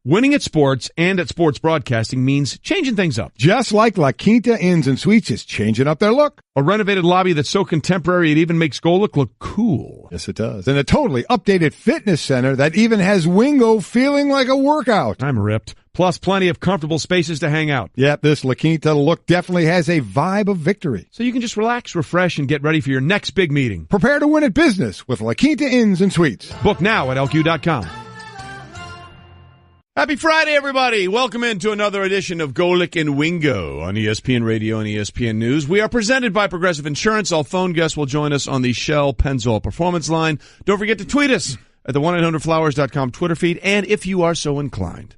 Winning at sports and at sports broadcasting means changing things up. Just like La Quinta Inns and Suites is changing up their look. A renovated lobby that's so contemporary it even makes Golic look cool. Yes, it does. And a totally updated fitness center that even has Wingo feeling like a workout. I'm ripped. Plus plenty of comfortable spaces to hang out. Yep, this La Quinta look definitely has a vibe of victory. So you can just relax, refresh, and get ready for your next big meeting. Prepare to win at business with La Quinta Inns and Suites. Book now at LQ.com. Happy Friday, everybody. Welcome into another edition of Golic and Wingo on ESPN Radio and ESPN News. We are presented by Progressive Insurance. All phone guests will join us on the Shell Pennzoil Performance Line. Don't forget to tweet us at the 1-800-Flowers.com Twitter feed. And if you are so inclined,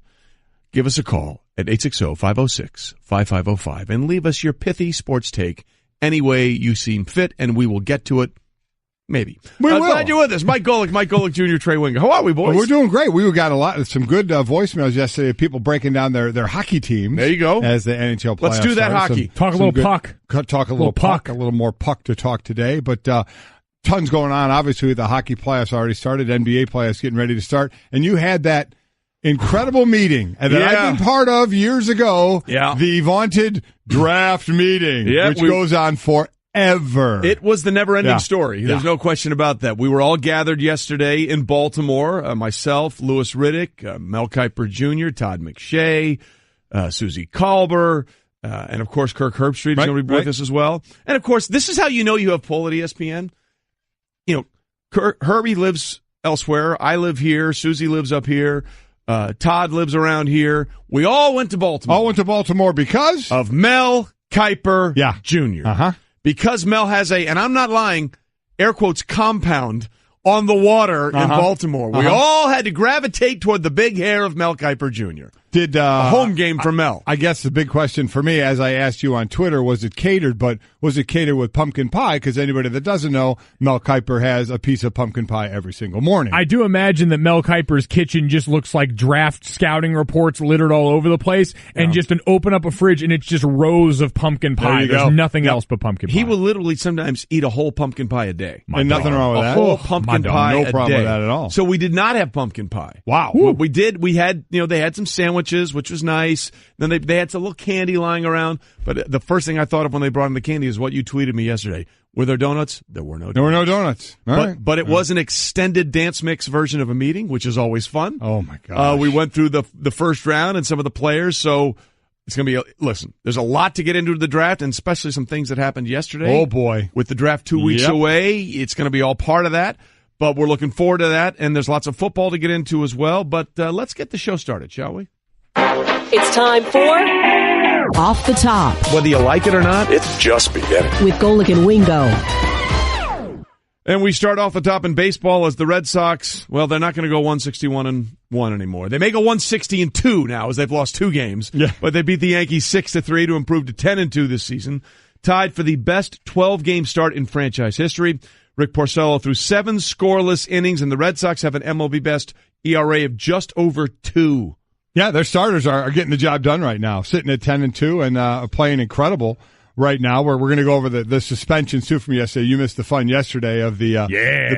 give us a call at 860-506-5505 and leave us your pithy sports take any way you seem fit, and we will get to it. Maybe. We will. Glad you're with us. Mike Golic Jr., Trey Wingo. How are we, boys? Well, we're doing great. We got some good voicemails yesterday of people breaking down their hockey teams. There you go. As the NHL playoffs Let's do that hockey. Talk a little puck. Talk a little puck. A little more puck to talk today. But tons going on. Obviously, the hockey playoffs already started. NBA playoffs getting ready to start. And you had that incredible meeting that I've been part of years ago. Yeah. The vaunted draft meeting, which goes on forever. It was the never-ending story. There's no question about that. We were all gathered yesterday in Baltimore, myself, Louis Riddick, Mel Kiper Jr., Todd McShay, Susie Kalber, and, of course, Kirk Herbstreit is going to be with us as well. And, of course, this is how you know you have pull at ESPN. You know, Herbie lives elsewhere. I live here. Susie lives up here. Todd lives around here. We all went to Baltimore. All went to Baltimore because? Of Mel Kiper Jr. Uh-huh. Because Mel has and I'm not lying, air quotes, compound on the water in Baltimore. We all had to gravitate toward the big hair of Mel Kiper Jr. Did a home game for Mel. I guess the big question for me, as I asked you on Twitter, was it catered? But was it catered with pumpkin pie? Because anybody that doesn't know, Mel Kiper has a piece of pumpkin pie every single morning. I do imagine that Mel Kiper's kitchen just looks like draft scouting reports littered all over the place, and just open up a fridge and it's just rows of pumpkin pie. There's nothing else but pumpkin pie. He will literally sometimes eat a whole pumpkin pie a day. And nothing wrong with that. A whole pumpkin pie a day. No problem with that at all. So we did not have pumpkin pie. Wow. What we did, they had some sandwiches, which was nice. Then they had some little candy lying around. But the first thing I thought of when they brought in the candy is what you tweeted me yesterday. Were there donuts? There were no donuts. There were no donuts. But it was an extended dance mix version of a meeting, which is always fun. Oh, my gosh. We went through the first round and some of the players, so it's going to be listen, there's a lot to get into the draft, and especially some things that happened yesterday. Oh, boy. With the draft 2 weeks away, it's going to be all part of that. But we're looking forward to that, and there's lots of football to get into as well. But let's get the show started, shall we? It's time for Off the Top. Whether you like it or not, it's just beginning. With Golic and Wingo. And we start off the top in baseball as the Red Sox, well, they're not going to go 161-1 anymore. They may go 160-2 now as they've lost 2 games. Yeah. But they beat the Yankees 6-3 to improve to 10-2 this season. Tied for the best 12-game start in franchise history. Rick Porcello threw 7 scoreless innings, and the Red Sox have an MLB best ERA of just over 2. Yeah, their starters are getting the job done right now, sitting at 10-2 and playing incredible right now. We're going to go over the suspensions too from yesterday. You missed the fun yesterday of the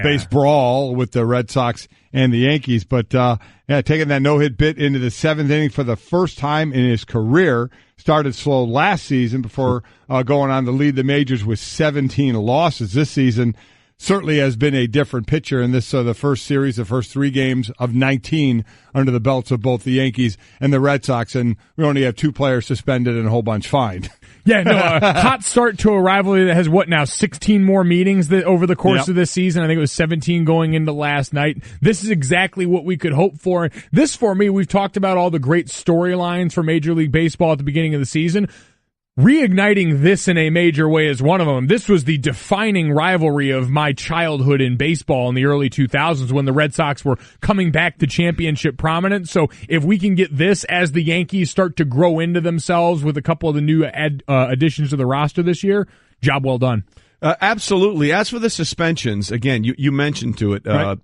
base brawl with the Red Sox and the Yankees, but taking that no-hit bit into the 7th inning for the first time in his career. Started slow last season before going on to lead the majors with 17 losses this season. Certainly has been a different pitcher in this the first 3 games of 19 under the belts of both the Yankees and the Red Sox, and we only have 2 players suspended and a whole bunch fined. Yeah, no, a hot start to a rivalry that has 16 more meetings over the course of this season. I think it was 17 going into last night. This is exactly what we could hope for. This, for me, we've talked about all the great storylines for Major League Baseball at the beginning of the season. Reigniting this in a major way is one of them. This was the defining rivalry of my childhood in baseball in the early 2000s when the Red Sox were coming back to championship prominence. So if we can get this as the Yankees start to grow into themselves with a couple of the new additions to the roster this year, job well done. Absolutely. As for the suspensions, again, you mentioned to it. Right.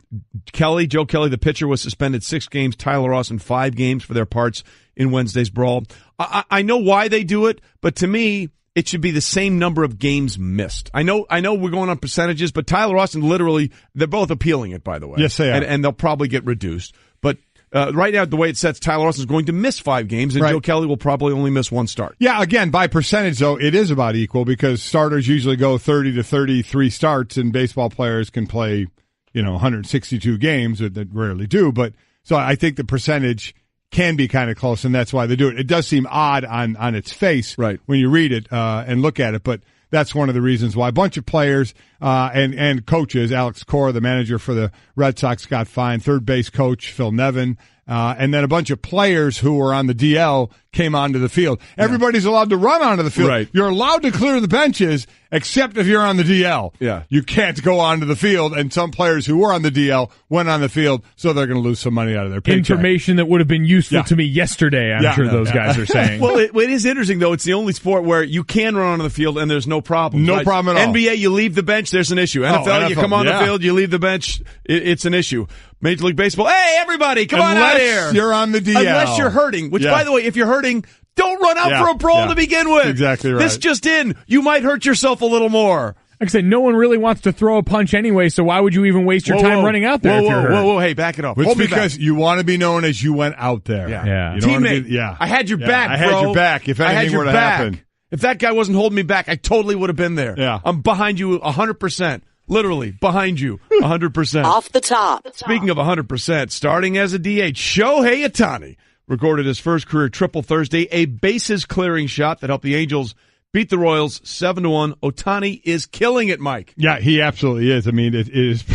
Joe Kelly, the pitcher, was suspended 6 games. Tyler Austin 5 games for their parts in Wednesday's brawl. I know why they do it, but to me, it should be the same number of games missed. I know we're going on percentages, but Tyler Austin literally, they're both appealing it, by the way. Yes, they are. And they'll probably get reduced. But Right now, the way it sets, Tyler Austin's going to miss 5 games, and Joe Kelly will probably only miss 1 start. Yeah, again, by percentage, though, it is about equal because starters usually go 30 to 33 starts, and baseball players can play, 162 games. That rarely do, but so I think the percentage can be kind of close, and that's why they do it. It does seem odd on its face when you read it and look at it, but that's one of the reasons why. A bunch of players and coaches, Alex Cora, the manager for the Red Sox, got fined. Third base coach Phil Nevin, and then a bunch of players who were on the DL came onto the field. Everybody's allowed to run onto the field. Right. You're allowed to clear the benches, except if you're on the DL. Yeah. You can't go onto the field, and some players who were on the DL went on the field, so they're going to lose some money out of their paycheck. Information that would have been useful to me yesterday, I'm sure those guys are saying. Well, it is interesting, though. It's the only sport where you can run onto the field and there's no problem. No problem at all. NBA, you leave the bench, there's an issue. NFL, you come on the field, you leave the bench, it's an issue. Major League Baseball, hey, everybody, come on out here. Unless you're on the DL. Unless you're hurting, which, by the way, if you're hurting, don't run out for a brawl to begin with. Exactly right. This just in, you might hurt yourself a little more. Like I said, no one really wants to throw a punch anyway, so why would you even waste your time running out there if you're hurt? Whoa, hey, back it up. It's because you want to be known as you went out there. Yeah. You don't Teammate, I had your back, bro. I had your back if anything were to happen. If that guy wasn't holding me back, I totally would have been there. Yeah. I'm behind you 100%. Literally, behind you 100%. Off the top. Speaking of 100%, starting as a DH, Shohei Ohtani recorded his first career triple Thursday, a bases-clearing shot that helped the Angels beat the Royals 7-1. Ohtani is killing it, Mike. Yeah, he absolutely is. I mean, it is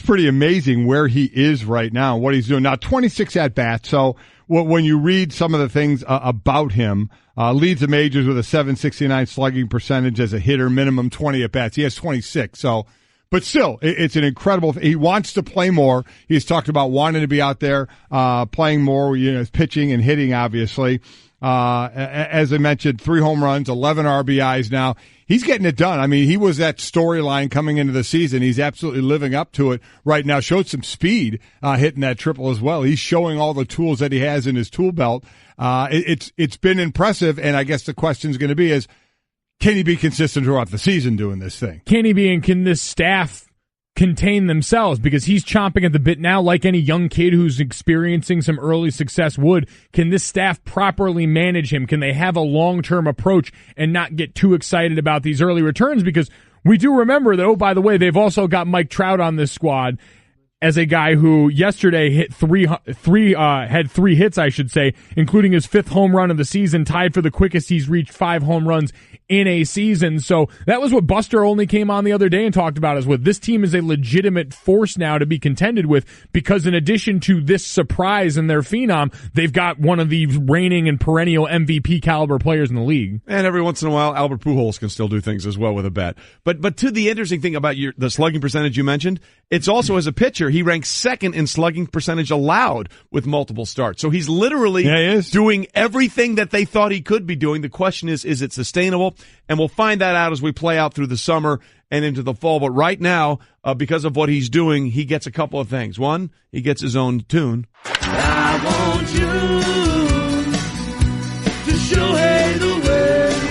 pretty amazing where he is right now, what he's doing. Now, 26 at-bats, so when you read some of the things about him, leads the majors with a .769 slugging percentage as a hitter, minimum 20 at-bats. He has 26, so... But still, it's an incredible. He wants to play more. He's talked about wanting to be out there, playing more, pitching and hitting, obviously. As I mentioned, 3 home runs, 11 RBIs now. He's getting it done. I mean, he was that storyline coming into the season. He's absolutely living up to it right now. Showed some speed, hitting that triple as well. He's showing all the tools that he has in his tool belt. It's been impressive. And I guess the question is going to be is, can he be consistent throughout the season doing this thing? Can he be, and can this staff contain themselves? Because he's chomping at the bit now like any young kid who's experiencing some early success would. Can this staff properly manage him? Can they have a long-term approach and not get too excited about these early returns? Because we do remember that, oh, by the way, they've also got Mike Trout on this squad as a guy who yesterday hit had 3 hits, I should say, including his 5th home run of the season, tied for the quickest he's reached 5 home runs in a season. So that was what Buster Olney came on the other day and talked about, is with this team is a legitimate force now to be contended with, because in addition to this surprise in their phenom, they've got one of the reigning and perennial MVP caliber players in the league. And every once in a while, Albert Pujols can still do things as well with a bat. But to the interesting thing about the slugging percentage you mentioned, it's also as a pitcher, he ranks 2nd in slugging percentage allowed with multiple starts. So he's literally doing everything that they thought he could be doing. The question is it sustainable? And we'll find that out as we play out through the summer and into the fall. But right now, because of what he's doing, he gets a couple of things. One, he gets his own tune. I want you to show the way.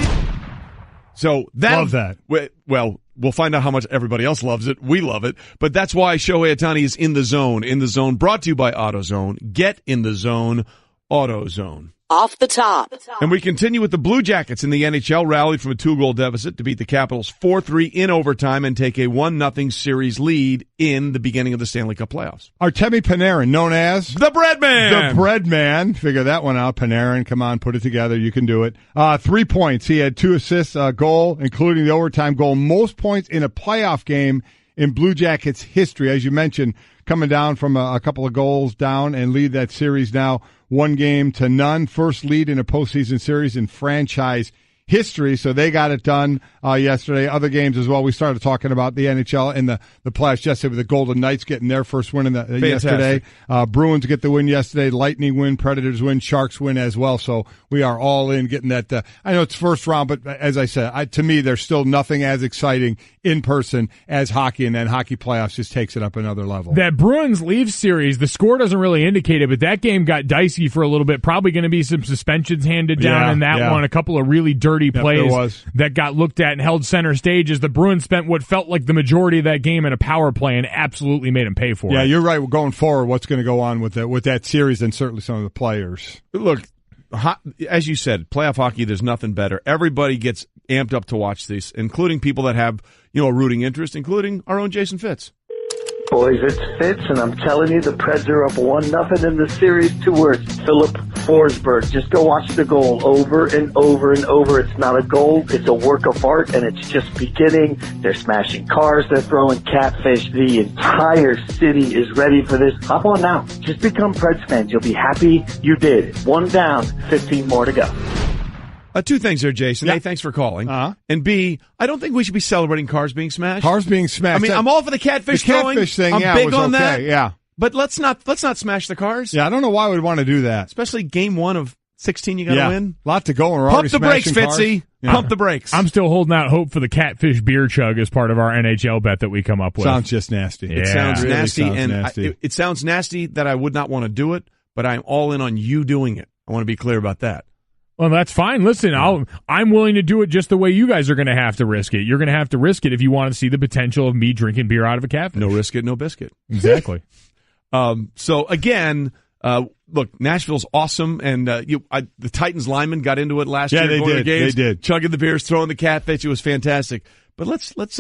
So love that. Well, we'll find out how much everybody else loves it. We love it. But that's why Shohei Ohtani is in the zone. In the zone, brought to you by AutoZone. Get in the zone, AutoZone. Off the top. And we continue with the Blue Jackets in the NHL, rallied from a 2-goal deficit to beat the Capitals 4-3 in overtime and take a 1-0 series lead in the beginning of the Stanley Cup playoffs. Artemi Panarin, known as the Bread Man. The Bread Man. Figure that one out. Panarin, come on, put it together. You can do it. 3 points. He had 2 assists, a goal, including the overtime goal. Most points in a playoff game in Blue Jackets history. As you mentioned, coming down from a couple of goals down and lead that series now 1-0 First lead in a postseason series in franchise history. So they got it done yesterday. Other games as well. We started talking about the NHL and the playoffs yesterday with the Golden Knights getting their first win yesterday. Bruins get the win yesterday. Lightning win. Predators win. Sharks win as well. So we are all in getting that. I know it's first round, but as I said, to me, there's still nothing as exciting in person as hockey, and then hockey playoffs just takes it up another level. That Bruins Leafs series, the score doesn't really indicate it, but that game got dicey for a little bit. Probably going to be some suspensions handed down in that one. A couple of really dirty 30 plays that got looked at and held center stage as the Bruins spent what felt like the majority of that game in a power play and absolutely made them pay for it. Yeah, you're right. Going forward, what's going to go on with that series and certainly some of the players. Look, as you said, playoff hockey, there's nothing better. Everybody gets amped up to watch this, including people that have, a rooting interest, including our own Jason Fitz. Boys, it's Fitz, and I'm telling you, the Preds are up 1-0 in the series. 2 words, Philip Forsberg. Just go watch the goal over and over and over. It's not a goal, it's a work of art, and it's just beginning. They're smashing cars, they're throwing catfish. The entire city is ready for this. Hop on now. Just become Preds fans. You'll be happy you did. 1 down, 15 more to go. 2 things there, Jason. A, thanks for calling. And B, I don't think we should be celebrating cars being smashed. Cars being smashed. I mean, I'm all for the catfish throwing. The catfish thing, I'm big on okay. that. Yeah. But let's not smash the cars. Yeah, I don't know why we'd want to do that. Especially game 1 of 16 you got to win. A lot to go. And we're Pump the brakes, cars. Fitzy. Yeah. Pump the brakes. I'm still holding out hope for the catfish beer chug as part of our NHL bet that we come up with. Sounds just nasty. It sounds really nasty. Sounds nasty. It sounds nasty that I would not want to do it, but I'm all in on you doing it. I want to be clear about that. Well, that's fine. Listen, I'm willing to do it just the way you guys are going to have to risk it. You're going to have to risk it if you want to see the potential of me drinking beer out of a catfish. No risk it, no biscuit. Exactly. So, again, look, Nashville's awesome, and the Titans linemen got into it last year. They did. Chugging the beers, throwing the catfish. It was fantastic. But let's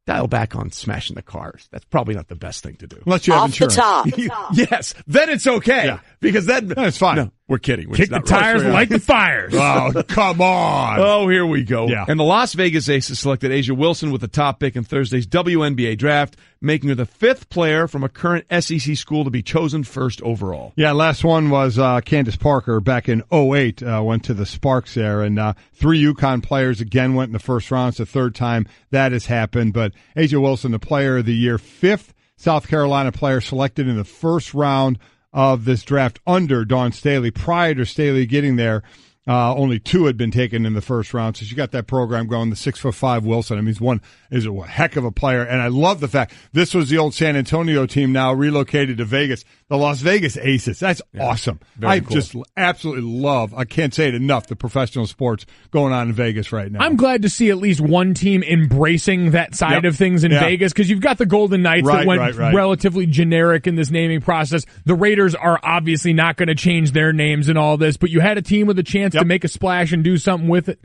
dial back on smashing the cars. That's probably not the best thing to do. Unless you have Off insurance. the top. Yes, then it's okay. Yeah. Because that's fine. No, we're kidding. Kick the tires, light the fires. Oh, come on. Oh, here we go. Yeah. And the Las Vegas Aces selected A'ja Wilson with the top pick in Thursday's WNBA draft, making her the 5th player from a current SEC school to be chosen first overall. Yeah, last one was Candace Parker back in 2008, went to the Sparks there, and 3 UConn players again went in the first round. It's the 3rd time that has happened, but A'ja Wilson, the player of the year, 5th South Carolina player selected in the first round of this draft under Dawn Staley. Prior to Staley getting there, only 2 had been taken in the first round. So she got that program going. The 6'5" Wilson. I mean, is a heck of a player. And I love the fact this was the old San Antonio team now relocated to Vegas. The Las Vegas Aces. That's awesome. I cool. Just absolutely love, I can't say it enough, the professional sports going on in Vegas right now. I'm glad to see at least one team embracing that side of things in Vegas, because you've got the Golden Knights that went relatively generic in this naming process. The Raiders are obviously not going to change their names and all this, but you had a team with a chance to make a splash and do something with it.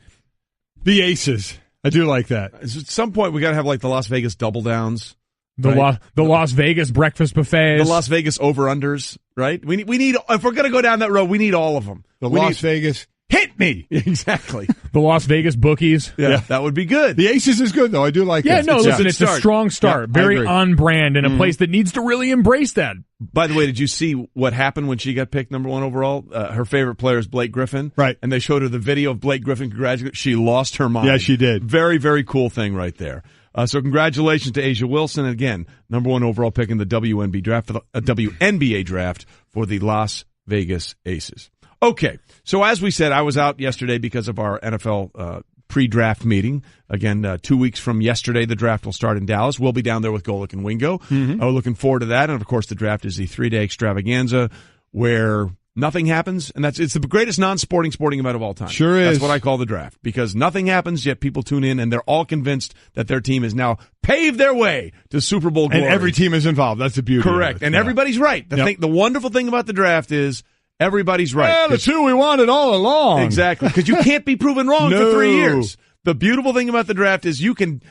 The Aces. I do like that. At some point, we got to have like the Las Vegas double downs. The Las Vegas breakfast buffets. The Las Vegas over-unders, right? We need, if we're going to go down that road, we need all of them. Las Vegas, hit me. Exactly. The Las Vegas bookies. Yeah, that would be good. The Aces is good, though. I do like that. Listen, it's a strong start. Very on brand in a place that needs to really embrace that. By the way, did you see what happened when she got picked number 1 overall? Her favorite player is Blake Griffin. Right. And they showed her the video of Blake Griffin congratulating. She lost her mind. Yeah, she did. Very, very cool thing right there. So congratulations to A'ja Wilson. Again, number 1 overall pick in the WNBA draft for the Las Vegas Aces. Okay. So as we said, I was out yesterday because of our NFL pre-draft meeting. Again, 2 weeks from yesterday, the draft will start in Dallas. We'll be down there with Golic and Wingo. We're looking forward to that. And, of course, the draft is the 3-day extravaganza where nothing happens. And it's the greatest non-sporting event of all time. Sure is. That's what I call the draft. Because nothing happens, yet people tune in, and they're all convinced that their team has now paved their way to Super Bowl glory. And every team is involved. That's the beauty. Correct. And everybody's right. The wonderful thing about the draft is everybody's right. Yeah, that's who we wanted all along. Exactly. Because you can't be proven wrong for 3 years. The beautiful thing about the draft is you can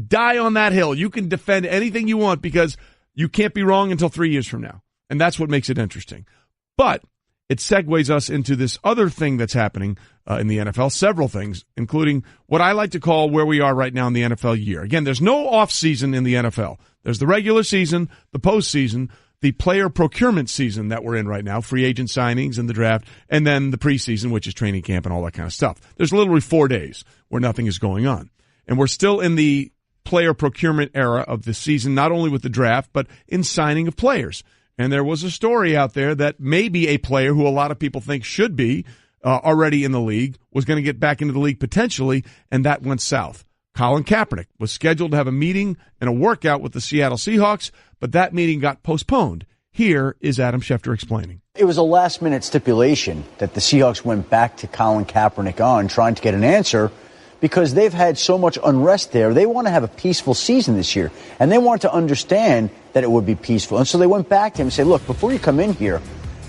die on that hill. You can defend anything you want because you can't be wrong until 3 years from now. And that's what makes it interesting. But it segues us into this other thing that's happening in the NFL, several things, including what I like to call where we are right now in the NFL year. Again, there's no off season in the NFL. There's the regular season, the postseason, the player procurement season that we're in right now, free agent signings and the draft, and then the preseason, which is training camp and all that kind of stuff. There's literally 4 days where nothing is going on. And we're still in the player procurement era of the season, not only with the draft, but in signing of players. And there was a story out there that maybe a player who a lot of people think should be already in the league was going to get back into the league potentially, and that went south. Colin Kaepernick was scheduled to have a meeting and a workout with the Seattle Seahawks, but that meeting got postponed. Here is Adam Schefter explaining. It was a last-minute stipulation that the Seahawks went back to Colin Kaepernick on, trying to get an answer, because they've had so much unrest there. They want to have a peaceful season this year, and they want to understand that it would be peaceful. And so they went back to him and said, look, before you come in here,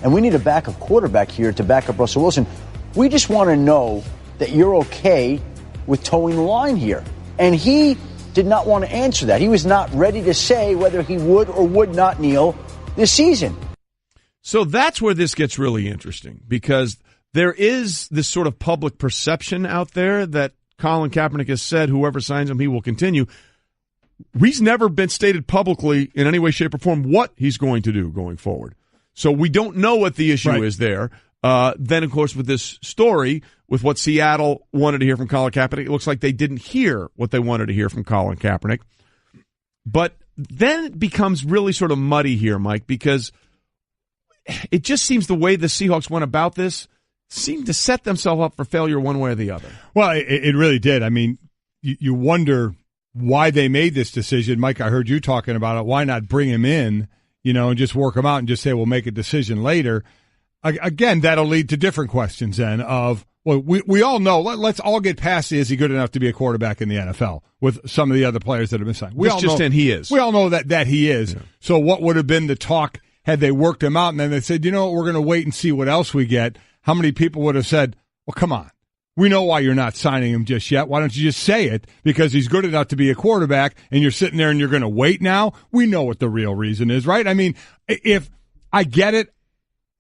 and we need a backup quarterback here to back up Russell Wilson, we just want to know that you're okay with towing the line here. And he did not want to answer that. He was not ready to say whether he would or would not kneel this season. So that's where this gets really interesting, because there is this sort of public perception out there that Colin Kaepernick has said whoever signs him, he will continue. He's never been stated publicly in any way, shape, or form what he's going to do going forward. So we don't know what the issue is there. Then, of course, with this story, with what Seattle wanted to hear from Colin Kaepernick, it looks like they didn't hear what they wanted to hear from Colin Kaepernick. But then it becomes really sort of muddy here, Mike, because it just seems the way the Seahawks went about this seemed to set themselves up for failure one way or the other. Well, it really did. I mean, you wonder why they made this decision. Mike, I heard you talking about it. Why not bring him in, and just work him out and just say, we'll make a decision later? Again, that'll lead to different questions then of, well, we all know, let's all get past is he good enough to be a quarterback in the NFL with some of the other players that have been signed. We all know he is. We all know that he is. Yeah. So what would have been the talk had they worked him out and then they said, we're going to wait and see what else we get? How many people would have said, well, come on. We know why you're not signing him just yet. Why don't you just say it? Because he's good enough to be a quarterback, and you're sitting there and you're going to wait now? We know what the real reason is, right? I mean, if I get it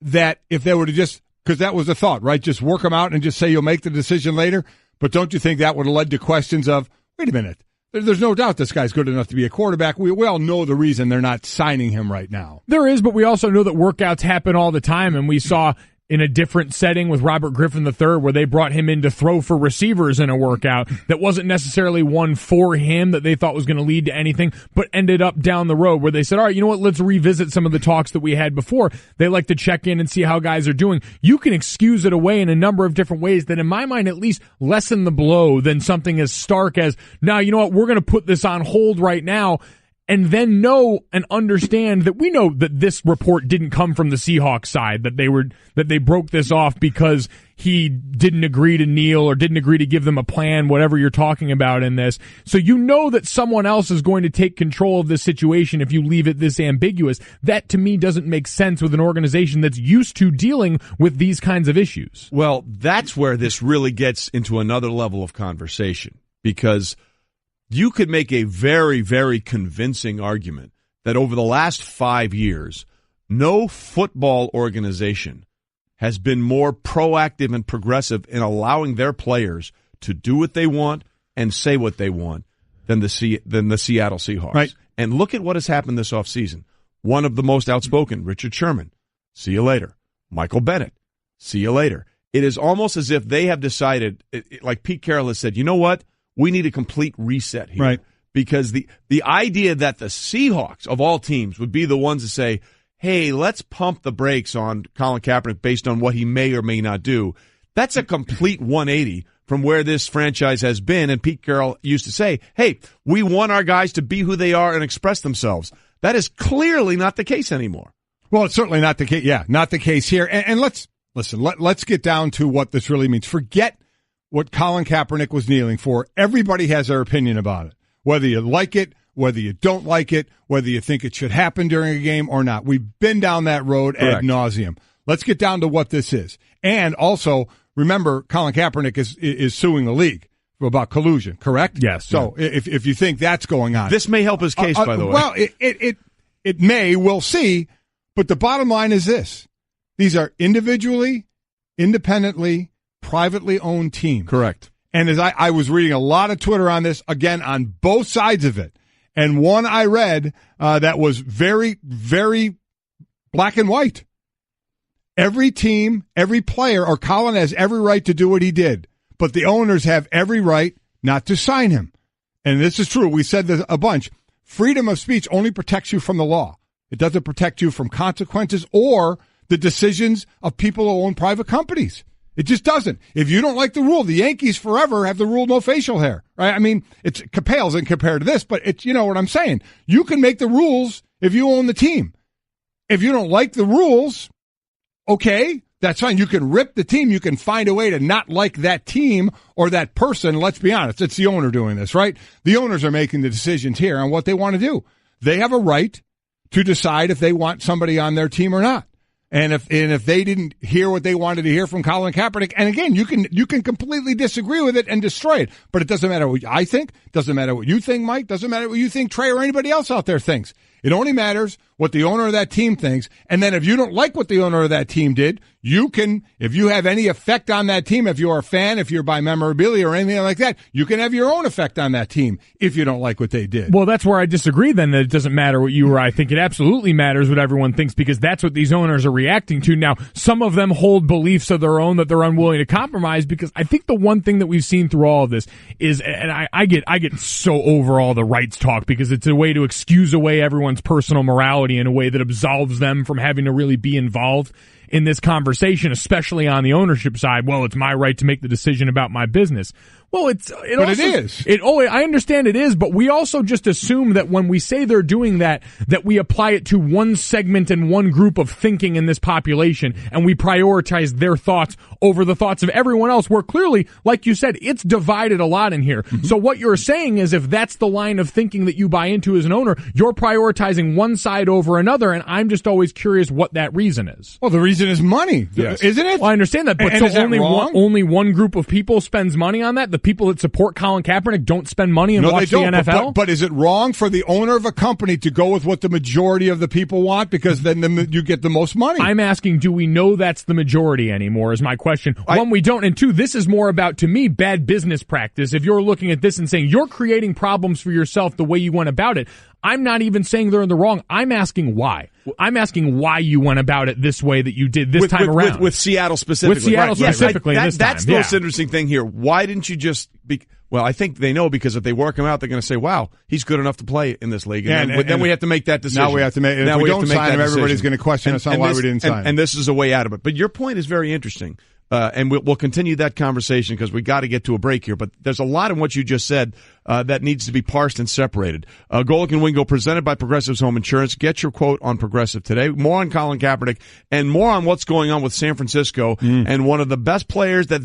that if they were to just, because that was the thought, right? Just work him out and just say you'll make the decision later. But don't you think that would have led to questions of, wait a minute, there's no doubt this guy's good enough to be a quarterback. We all know the reason they're not signing him right now. There is, but we also know that workouts happen all the time, and we saw in a different setting with Robert Griffin III where they brought him in to throw for receivers in a workout that wasn't necessarily one for him that they thought was going to lead to anything, but ended up down the road where they said, all right, you know what, let's revisit some of the talks that we had before. They like to check in and see how guys are doing. You can excuse it away in a number of different ways that in my mind at least lessen the blow than something as stark as, now, you know what, we're going to put this on hold right now. And then know and understand that we know that this report didn't come from the Seahawks side, that they broke this off because he didn't agree to kneel or didn't agree to give them a plan, whatever you're talking about in this. So you know that someone else is going to take control of this situation if you leave it this ambiguous. That to me doesn't make sense with an organization that's used to dealing with these kinds of issues. Well, that's where this really gets into another level of conversation, because you could make a very, very convincing argument that over the last 5 years, no football organization has been more proactive and progressive in allowing their players to do what they want and say what they want than the Seattle Seahawks. Right. And look at what has happened this offseason. One of the most outspoken, Richard Sherman, see you later. Michael Bennett, see you later. It is almost as if they have decided, like Pete Carroll has said, you know what? We need a complete reset here. Right. Because the idea that the Seahawks, of all teams, would be the ones to say, hey, let's pump the brakes on Colin Kaepernick based on what he may or may not do, that's a complete 180 from where this franchise has been. And Pete Carroll used to say, hey, we want our guys to be who they are and express themselves. That is clearly not the case anymore. Well, it's certainly not the case. Yeah, not the case here. And let's get down to what this really means. Forget what Colin Kaepernick was kneeling for. Everybody has their opinion about it, whether you like it, whether you don't like it, whether you think it should happen during a game or not. We've been down that road ad nauseum. Let's get down to what this is. And also, remember, Colin Kaepernick is suing the league about collusion, correct? Yes. So if you think that's going on. This may help his case, by the way. Well, it may. We'll see. But the bottom line is this. These are individually, independently, privately owned teams. Correct. And as I was reading a lot of Twitter on this, again, on both sides of it, and one I read that was very, very black and white. Every team, every player, or Colin has every right to do what he did, but the owners have every right not to sign him. And this is true. We said this a bunch. Freedom of speech only protects you from the law. It doesn't protect you from consequences or the decisions of people who own private companies. It just doesn't. If you don't like the rule, the Yankees forever have the rule no facial hair, right? I mean, it pales in compared to this, but it's, you know what I'm saying. You can make the rules if you own the team. If you don't like the rules, okay, that's fine. You can rip the team. You can find a way to not like that team or that person. Let's be honest. It's the owner doing this, right? The owners are making the decisions here on what they want to do. They have a right to decide if they want somebody on their team or not. And if they didn't hear what they wanted to hear from Colin Kaepernick, and again, you can completely disagree with it and destroy it, but it doesn't matter what I think, doesn't matter what you think, Mike, doesn't matter what you think, Trey, or anybody else out there thinks. It only matters what the owner of that team thinks. And then if you don't like what the owner of that team did, you can, if you have any effect on that team, if you're a fan, if you're by memorabilia or anything like that, you can have your own effect on that team if you don't like what they did. Well, that's where I disagree then, that it doesn't matter what you or I think. It absolutely matters what everyone thinks, because that's what these owners are reacting to. Now, some of them hold beliefs of their own that they're unwilling to compromise, because I think the one thing that we've seen through all of this is, and I get so over all the rights talk, because it's a way to excuse away everyone's personal morality in a way that absolves them from having to really be involved in this conversation, especially on the ownership side. Well, it's my right to make the decision about my business. Well, it is. I understand it is, but we also just assume that when we say they're doing that we apply it to one segment and one group of thinking in this population, and we prioritize their thoughts over the thoughts of everyone else, where clearly, like you said, it's divided a lot in here. Mm-hmm. So what you're saying is, if that's the line of thinking that you buy into as an owner, you're prioritizing one side over another, and I'm just always curious what that reason is. Well, the reason is money, yes. Isn't it? Well, I understand that, but so only one group of people spends money on that? The people that support Colin Kaepernick don't spend money and watch the NFL? But is it wrong for the owner of a company to go with what the majority of the people want, because then you get the most money? I'm asking, do we know that's the majority anymore, is my question. One, we don't, and two, this is more about, to me, bad business practice. If you're looking at this and saying you're creating problems for yourself the way you went about it, I'm not even saying they're in the wrong. I'm asking why. I'm asking why you went about it this way that you did this time around. With Seattle specifically. With Seattle specifically this time. That's the most interesting thing here. Why didn't you just well, I think they know, because if they work him out, they're going to say, wow, he's good enough to play in this league. And then we have to make that decision. Now we have to make, if we don't sign him, everybody's going to question us on why we didn't sign him. And this is a way out of it. But your point is very interesting. And we'll continue that conversation, because we got to get to a break here. But there's a lot in what you just said that needs to be parsed and separated. Golic and Wingo, presented by Progressive's Home Insurance. Get your quote on Progressive today. More on Colin Kaepernick and more on what's going on with San Francisco and one of the best players that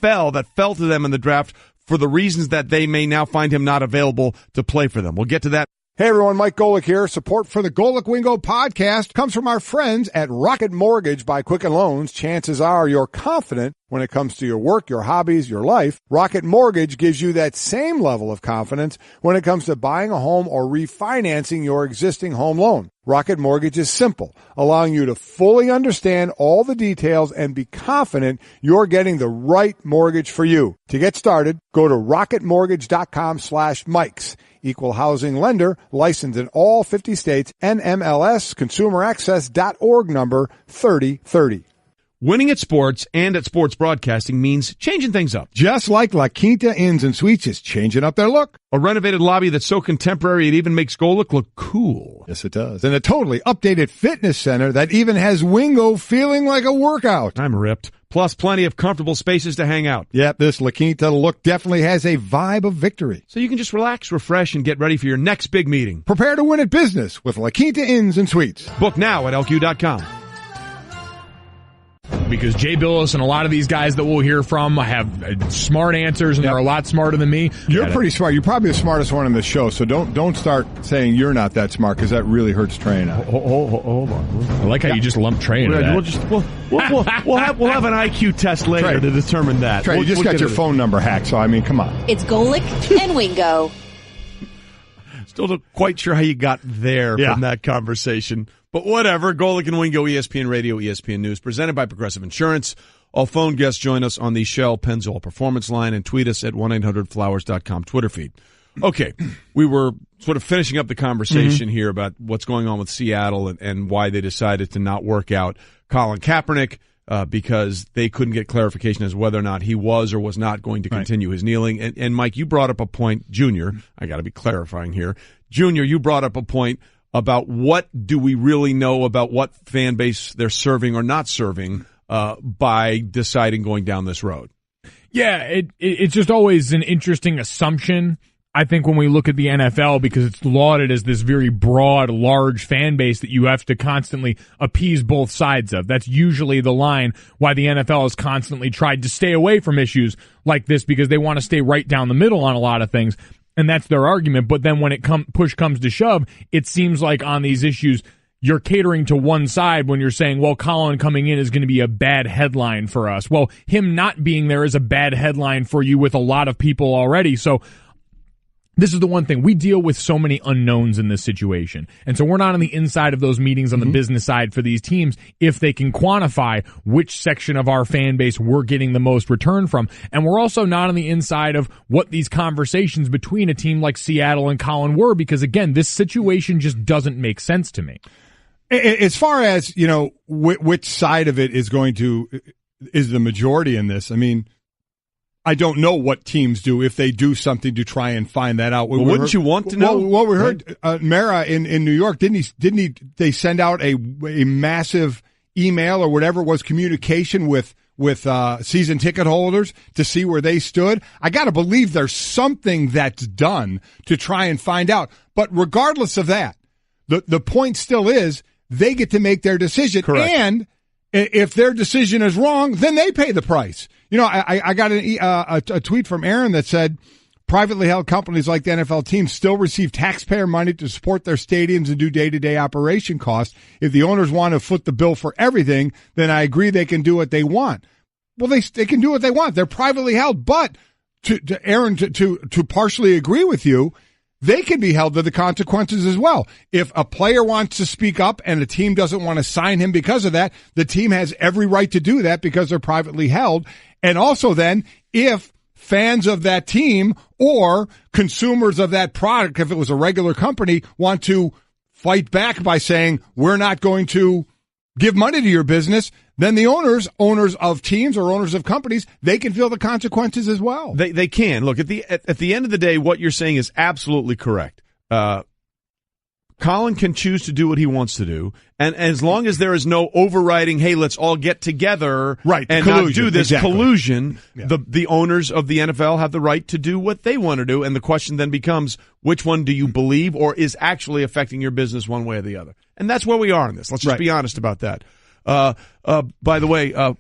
fell to them in the draft for the reasons that they may now find him not available to play for them. We'll get to that. Hey everyone, Mike Golic here. Support for the Golic Wingo podcast comes from our friends at Rocket Mortgage by Quicken Loans. Chances are you're confident when it comes to your work, your hobbies, your life. Rocket Mortgage gives you that same level of confidence when it comes to buying a home or refinancing your existing home loan. Rocket Mortgage is simple, allowing you to fully understand all the details and be confident you're getting the right mortgage for you. To get started, go to rocketmortgage.com/Mikes. Equal housing lender, licensed in all 50 states, NMLS, consumeraccess.org number 3030. Winning at sports and at sports broadcasting means changing things up. Just like La Quinta Inns and Suites is changing up their look. A renovated lobby that's so contemporary it even makes Golic look cool. Yes, it does. And a totally updated fitness center that even has Wingo feeling like a workout. I'm ripped. Plus plenty of comfortable spaces to hang out. Yep, this La Quinta look definitely has a vibe of victory. So you can just relax, refresh, and get ready for your next big meeting. Prepare to win at business with La Quinta Inns and Suites. Book now at LQ.com. Because Jay Billis and a lot of these guys that we'll hear from have smart answers, and they're a lot smarter than me. You're pretty smart. You're probably the smartest one in the show, so don't start saying you're not that smart, because that really hurts Trey. Hold on. I like how you just lumped Trey into that. We'll have an IQ test later Trey, to determine that. Trey, you just got your phone number hacked, so I mean, come on. It's Golic and Wingo. Still not quite sure how you got there from that conversation. But whatever. Golic and Wingo, ESPN Radio, ESPN News, presented by Progressive Insurance. All phone guests join us on the Shell Pennzoil Performance Line and tweet us at 1-800-Flowers.com Twitter feed. Okay, we were sort of finishing up the conversation here about what's going on with Seattle and why they decided to not work out Colin Kaepernick because they couldn't get clarification as to whether or not he was or was not going to continue his kneeling. And Mike, you brought up a point, Junior, I got to be clarifying here. Junior, you brought up a point about what do we really know about what fan base they're serving or not serving by deciding going down this road. Yeah, it's just always an interesting assumption I think when we look at the NFL, because it's lauded as this very broad, large fan base that you have to constantly appease both sides of, that's usually the line why the NFL has constantly tried to stay away from issues like this, because they want to stay right down the middle on a lot of things, and that's their argument. But then when push comes to shove, it seems like on these issues, you're catering to one side when you're saying, well, Colin coming in is going to be a bad headline for us. Well, him not being there is a bad headline for you with a lot of people already. So this is the one thing. We deal with so many unknowns in this situation. And so we're not on the inside of those meetings on the business side for these teams if they can quantify which section of our fan base we're getting the most return from. And we're also not on the inside of what these conversations between a team like Seattle and Colin were, because, again, this situation just doesn't make sense to me. As far as, which side of it is the majority in this, I mean, I don't know what teams do if they do something to try and find that out. Well, wouldn't you want to know? Well, we heard Mara in New York, didn't they send out a massive email or whatever it was, communication with season ticket holders to see where they stood? I got to believe there's something that's done to try and find out. But regardless of that, the point still is they get to make their decision. Correct. And if their decision is wrong, then they pay the price. I got a tweet from Aaron that said privately held companies like the NFL teams still receive taxpayer money to support their stadiums and do day-to-day operation costs. If the owners want to foot the bill for everything, then I agree they can do what they want. Well, they can do what they want. They're privately held. But to Aaron, to partially agree with you, they can be held to the consequences as well. If a player wants to speak up and a team doesn't want to sign him because of that, the team has every right to do that because they're privately held. And also then, if fans of that team or consumers of that product, if it was a regular company, want to fight back by saying, we're not going to give money to your business, then the owners of teams or owners of companies, they can feel the consequences as well. They can. Look, at the end of the day, what you're saying is absolutely correct. Colin can choose to do what he wants to do, and as long as there is no overriding, hey, let's all get together and not do this collusion, the owners of the NFL have the right to do what they want to do, and the question then becomes, which one do you believe or is actually affecting your business one way or the other? And that's where we are in this. Let's just be honest about that. By the way,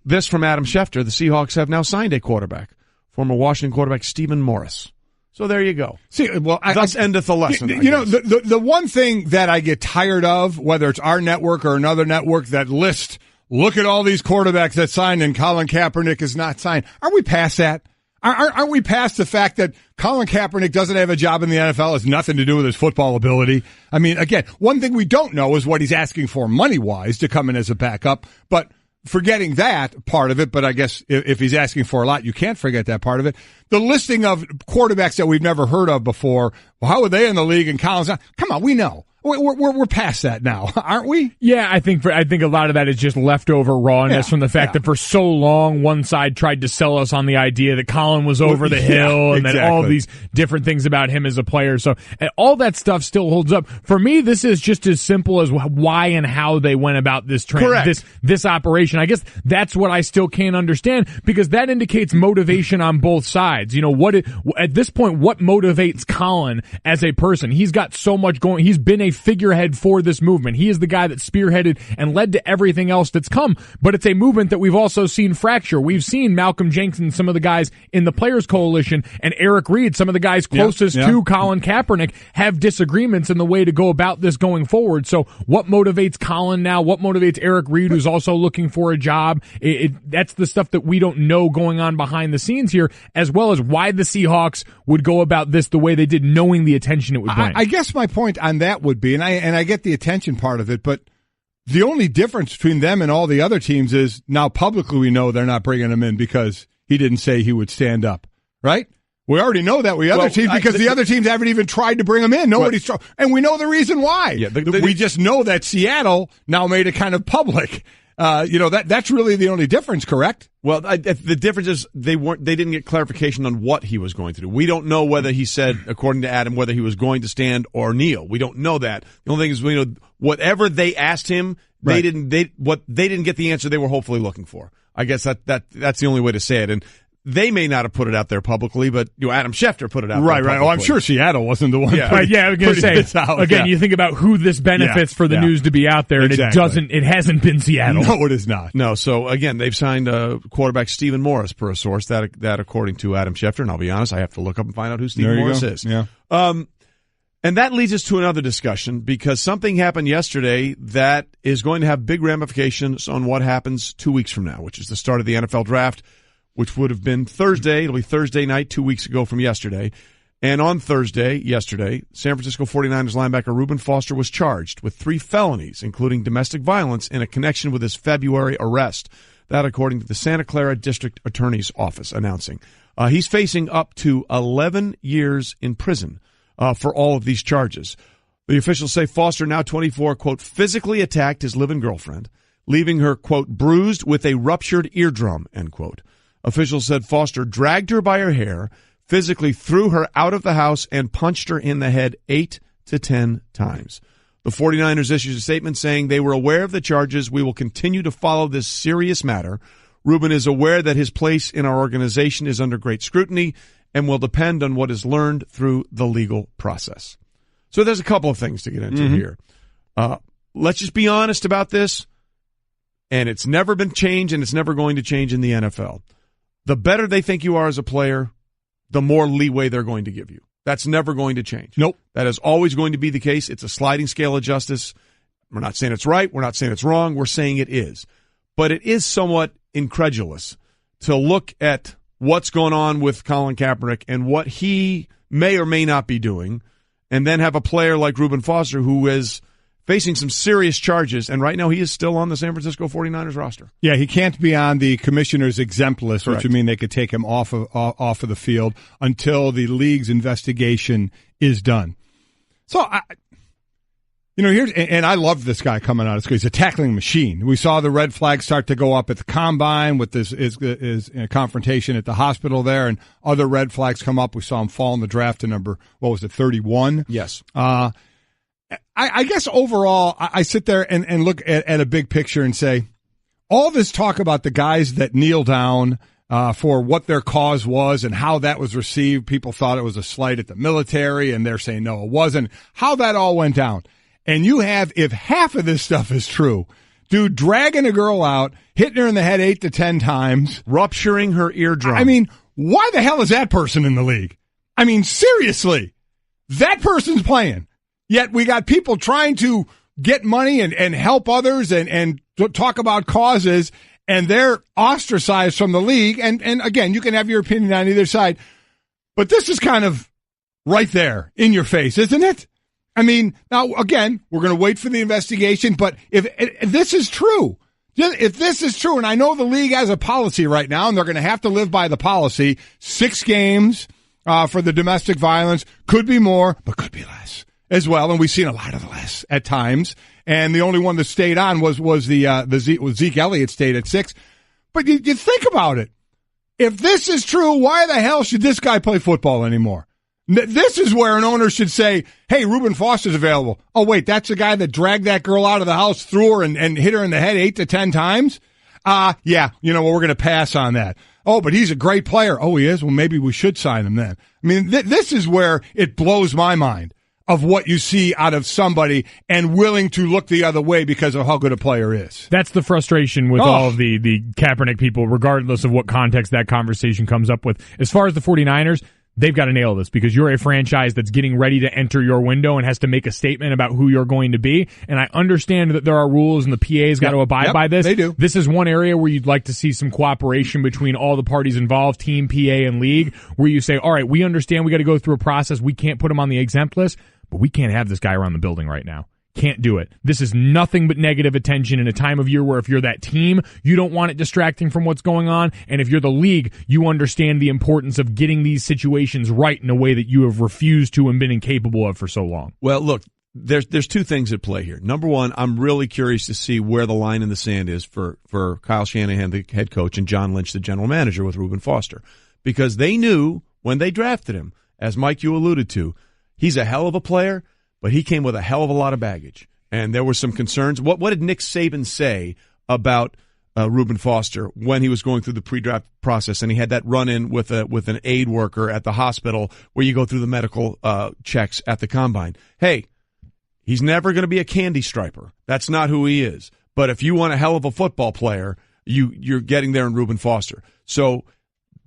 this from Adam Schefter, the Seahawks have now signed a quarterback, former Washington quarterback Stephen Morris. So there you go. See, well, thus endeth the lesson. The one thing that I get tired of, whether it's our network or another network that lists, look at all these quarterbacks that signed and Colin Kaepernick is not signed. Aren't we past that? Aren't we past the fact that Colin Kaepernick doesn't have a job in the NFL? Has nothing to do with his football ability. I mean, again, one thing we don't know is what he's asking for money-wise to come in as a backup, but forgetting that part of it, but I guess if he's asking for a lot, you can't forget that part of it. The listing of quarterbacks that we've never heard of before, well, how are they in the league? And Colin's not. Come on, we know. We're past that now, aren't we? Yeah, I think a lot of that is just leftover rawness from the fact that for so long one side tried to sell us on the idea that Colin was over the hill and that all these different things about him as a player. So all that stuff still holds up. For me, this is just as simple as why and how they went about this this operation. I guess that's what I still can't understand, because that indicates motivation on both sides. At this point, what motivates Colin as a person? He's got so much going. He's been a figurehead for this movement. He is the guy that spearheaded and led to everything else that's come. But it's a movement that we've also seen fracture. We've seen Malcolm Jenkins, some of the guys in the Players Coalition, and Eric Reed, some of the guys closest to Colin Kaepernick, have disagreements in the way to go about this going forward. So what motivates Colin now? What motivates Eric Reed, who's also looking for a job? That's the stuff that we don't know going on behind the scenes here, as well as why the Seahawks would go about this the way they did, knowing the attention it would bring. I guess my point on that would be, and I get the attention part of it, but the only difference between them and all the other teams is now publicly we know they're not bringing him in because he didn't say he would stand up, right? We already know that other teams, because the other teams haven't even tried to bring him in. Nobody's tried, and we know the reason why. Yeah, we just know that Seattle now made it kind of public. That's really the only difference, correct? Well, the difference is they didn't get clarification on what he was going to do. We don't know whether he said, according to Adam, whether he was going to stand or kneel. We don't know that. The only thing is, we know whatever they asked him, they didn't get the answer they were hopefully looking for. I guess that's the only way to say it. And they may not have put it out there publicly, but Adam Schefter put it out there publicly. Oh, I'm sure Seattle wasn't the one. Yeah, I was going to say, you think about who this benefits for the news to be out there, and it hasn't been Seattle. No, it is not. No, so again, they've signed quarterback Stephen Morris per a source, that according to Adam Schefter, and I'll be honest, I have to look up and find out who Stephen Morris is. Yeah. And that leads us to another discussion, because something happened yesterday that is going to have big ramifications on what happens 2 weeks from now, which is the start of the NFL draft, which would have been Thursday. It'll be Thursday night 2 weeks ago from yesterday. And on yesterday, San Francisco 49ers linebacker Reuben Foster was charged with 3 felonies, including domestic violence, in a connection with his February arrest. That according to the Santa Clara District Attorney's Office announcing. He's facing up to 11 years in prison for all of these charges. The officials say Foster, now 24, quote, physically attacked his live-in girlfriend, leaving her, quote, bruised with a ruptured eardrum, end quote. Officials said Foster dragged her by her hair, physically threw her out of the house, and punched her in the head 8 to 10 times. The 49ers issued a statement saying they were aware of the charges. We will continue to follow this serious matter. Reuben is aware that his place in our organization is under great scrutiny and will depend on what is learned through the legal process. So there's a couple of things to get into here. Let's just be honest about this, and it's never been changed, and it's never going to change in the NFL. The better they think you are as a player, the more leeway they're going to give you. That's never going to change. Nope. That is always going to be the case. It's a sliding scale of justice. We're not saying it's right. We're not saying it's wrong. We're saying it is. But it is somewhat incredulous to look at what's going on with Colin Kaepernick and what he may or may not be doing, and then have a player like Reuben Foster who is facing some serious charges, and right now he is still on the San Francisco 49ers roster. Yeah, he can't be on the commissioner's exempt list, Correct. which would mean they could take him off of the field until the league's investigation is done. So, and I love this guy coming out of school. He's a tackling machine. We saw the red flag start to go up at the combine with his confrontation at the hospital there, and other red flags come up. We saw him fall in the draft to number, 31? Yes. I guess overall, I sit there and look at a big picture and say, all this talk about the guys that kneel down for what their cause was and how that was received. People thought it was a slight at the military, and they're saying, no, it wasn't. How that all went down. And you have, if half of this stuff is true, dude dragging a girl out, hitting her in the head 8 to 10 times. Rupturing her eardrum. I mean, why the hell is that person in the league? I mean, seriously, that person's playing. Yet we got people trying to get money and help others and talk about causes, and they're ostracized from the league. And again, you can have your opinion on either side, but this is kind of right there in your face, isn't it? I mean, now, again, we're going to wait for the investigation, but if this is true, and I know the league has a policy right now, and they're going to have to live by the policy, 6 games for the domestic violence, could be more, but could be less as well, and we've seen a lot of less at times. And the only one that stayed on was Zeke Elliott stayed at 6. But you think about it. If this is true, why the hell should this guy play football anymore? This is where an owner should say, hey, Reuben Foster's available. Oh, wait, that's the guy that dragged that girl out of the house, threw her, and hit her in the head 8 to 10 times? Yeah, you know what, we're going to pass on that. Oh, but he's a great player. Oh, he is? Well, maybe we should sign him then. I mean, this is where it blows my mind of what you see out of somebody and willing to look the other way because of how good a player is. That's the frustration with all of the Kaepernick people, regardless of what context that conversation comes up with. As far as the 49ers, they've got to nail this because you're a franchise that's getting ready to enter your window and has to make a statement about who you're going to be. And I understand that there are rules and the PA's got to abide by this. They do. This is one area where you'd like to see some cooperation between all the parties involved, team, PA, and league, where you say, all right, we understand we got to go through a process. We can't put him on the exempt list, but we can't have this guy around the building right now. Can't do it. This is nothing but negative attention in a time of year where if you're that team, you don't want it distracting from what's going on. And if you're the league, you understand the importance of getting these situations right in a way that you have refused to and been incapable of for so long. Well, look, there's 2 things at play here. Number one, I'm really curious to see where the line in the sand is for Kyle Shanahan, the head coach, and John Lynch, the general manager, with Reuben Foster. Because they knew when they drafted him, as Mike, you alluded to, he's a hell of a player, but he came with a hell of a lot of baggage. And there were some concerns. What did Nick Saban say about Reuben Foster when he was going through the pre-draft process, and he had that run-in with an aid worker at the hospital where you go through the medical checks at the combine. Hey, he's never going to be a candy striper. That's not who he is. But if you want a hell of a football player, you're getting there in Reuben Foster. So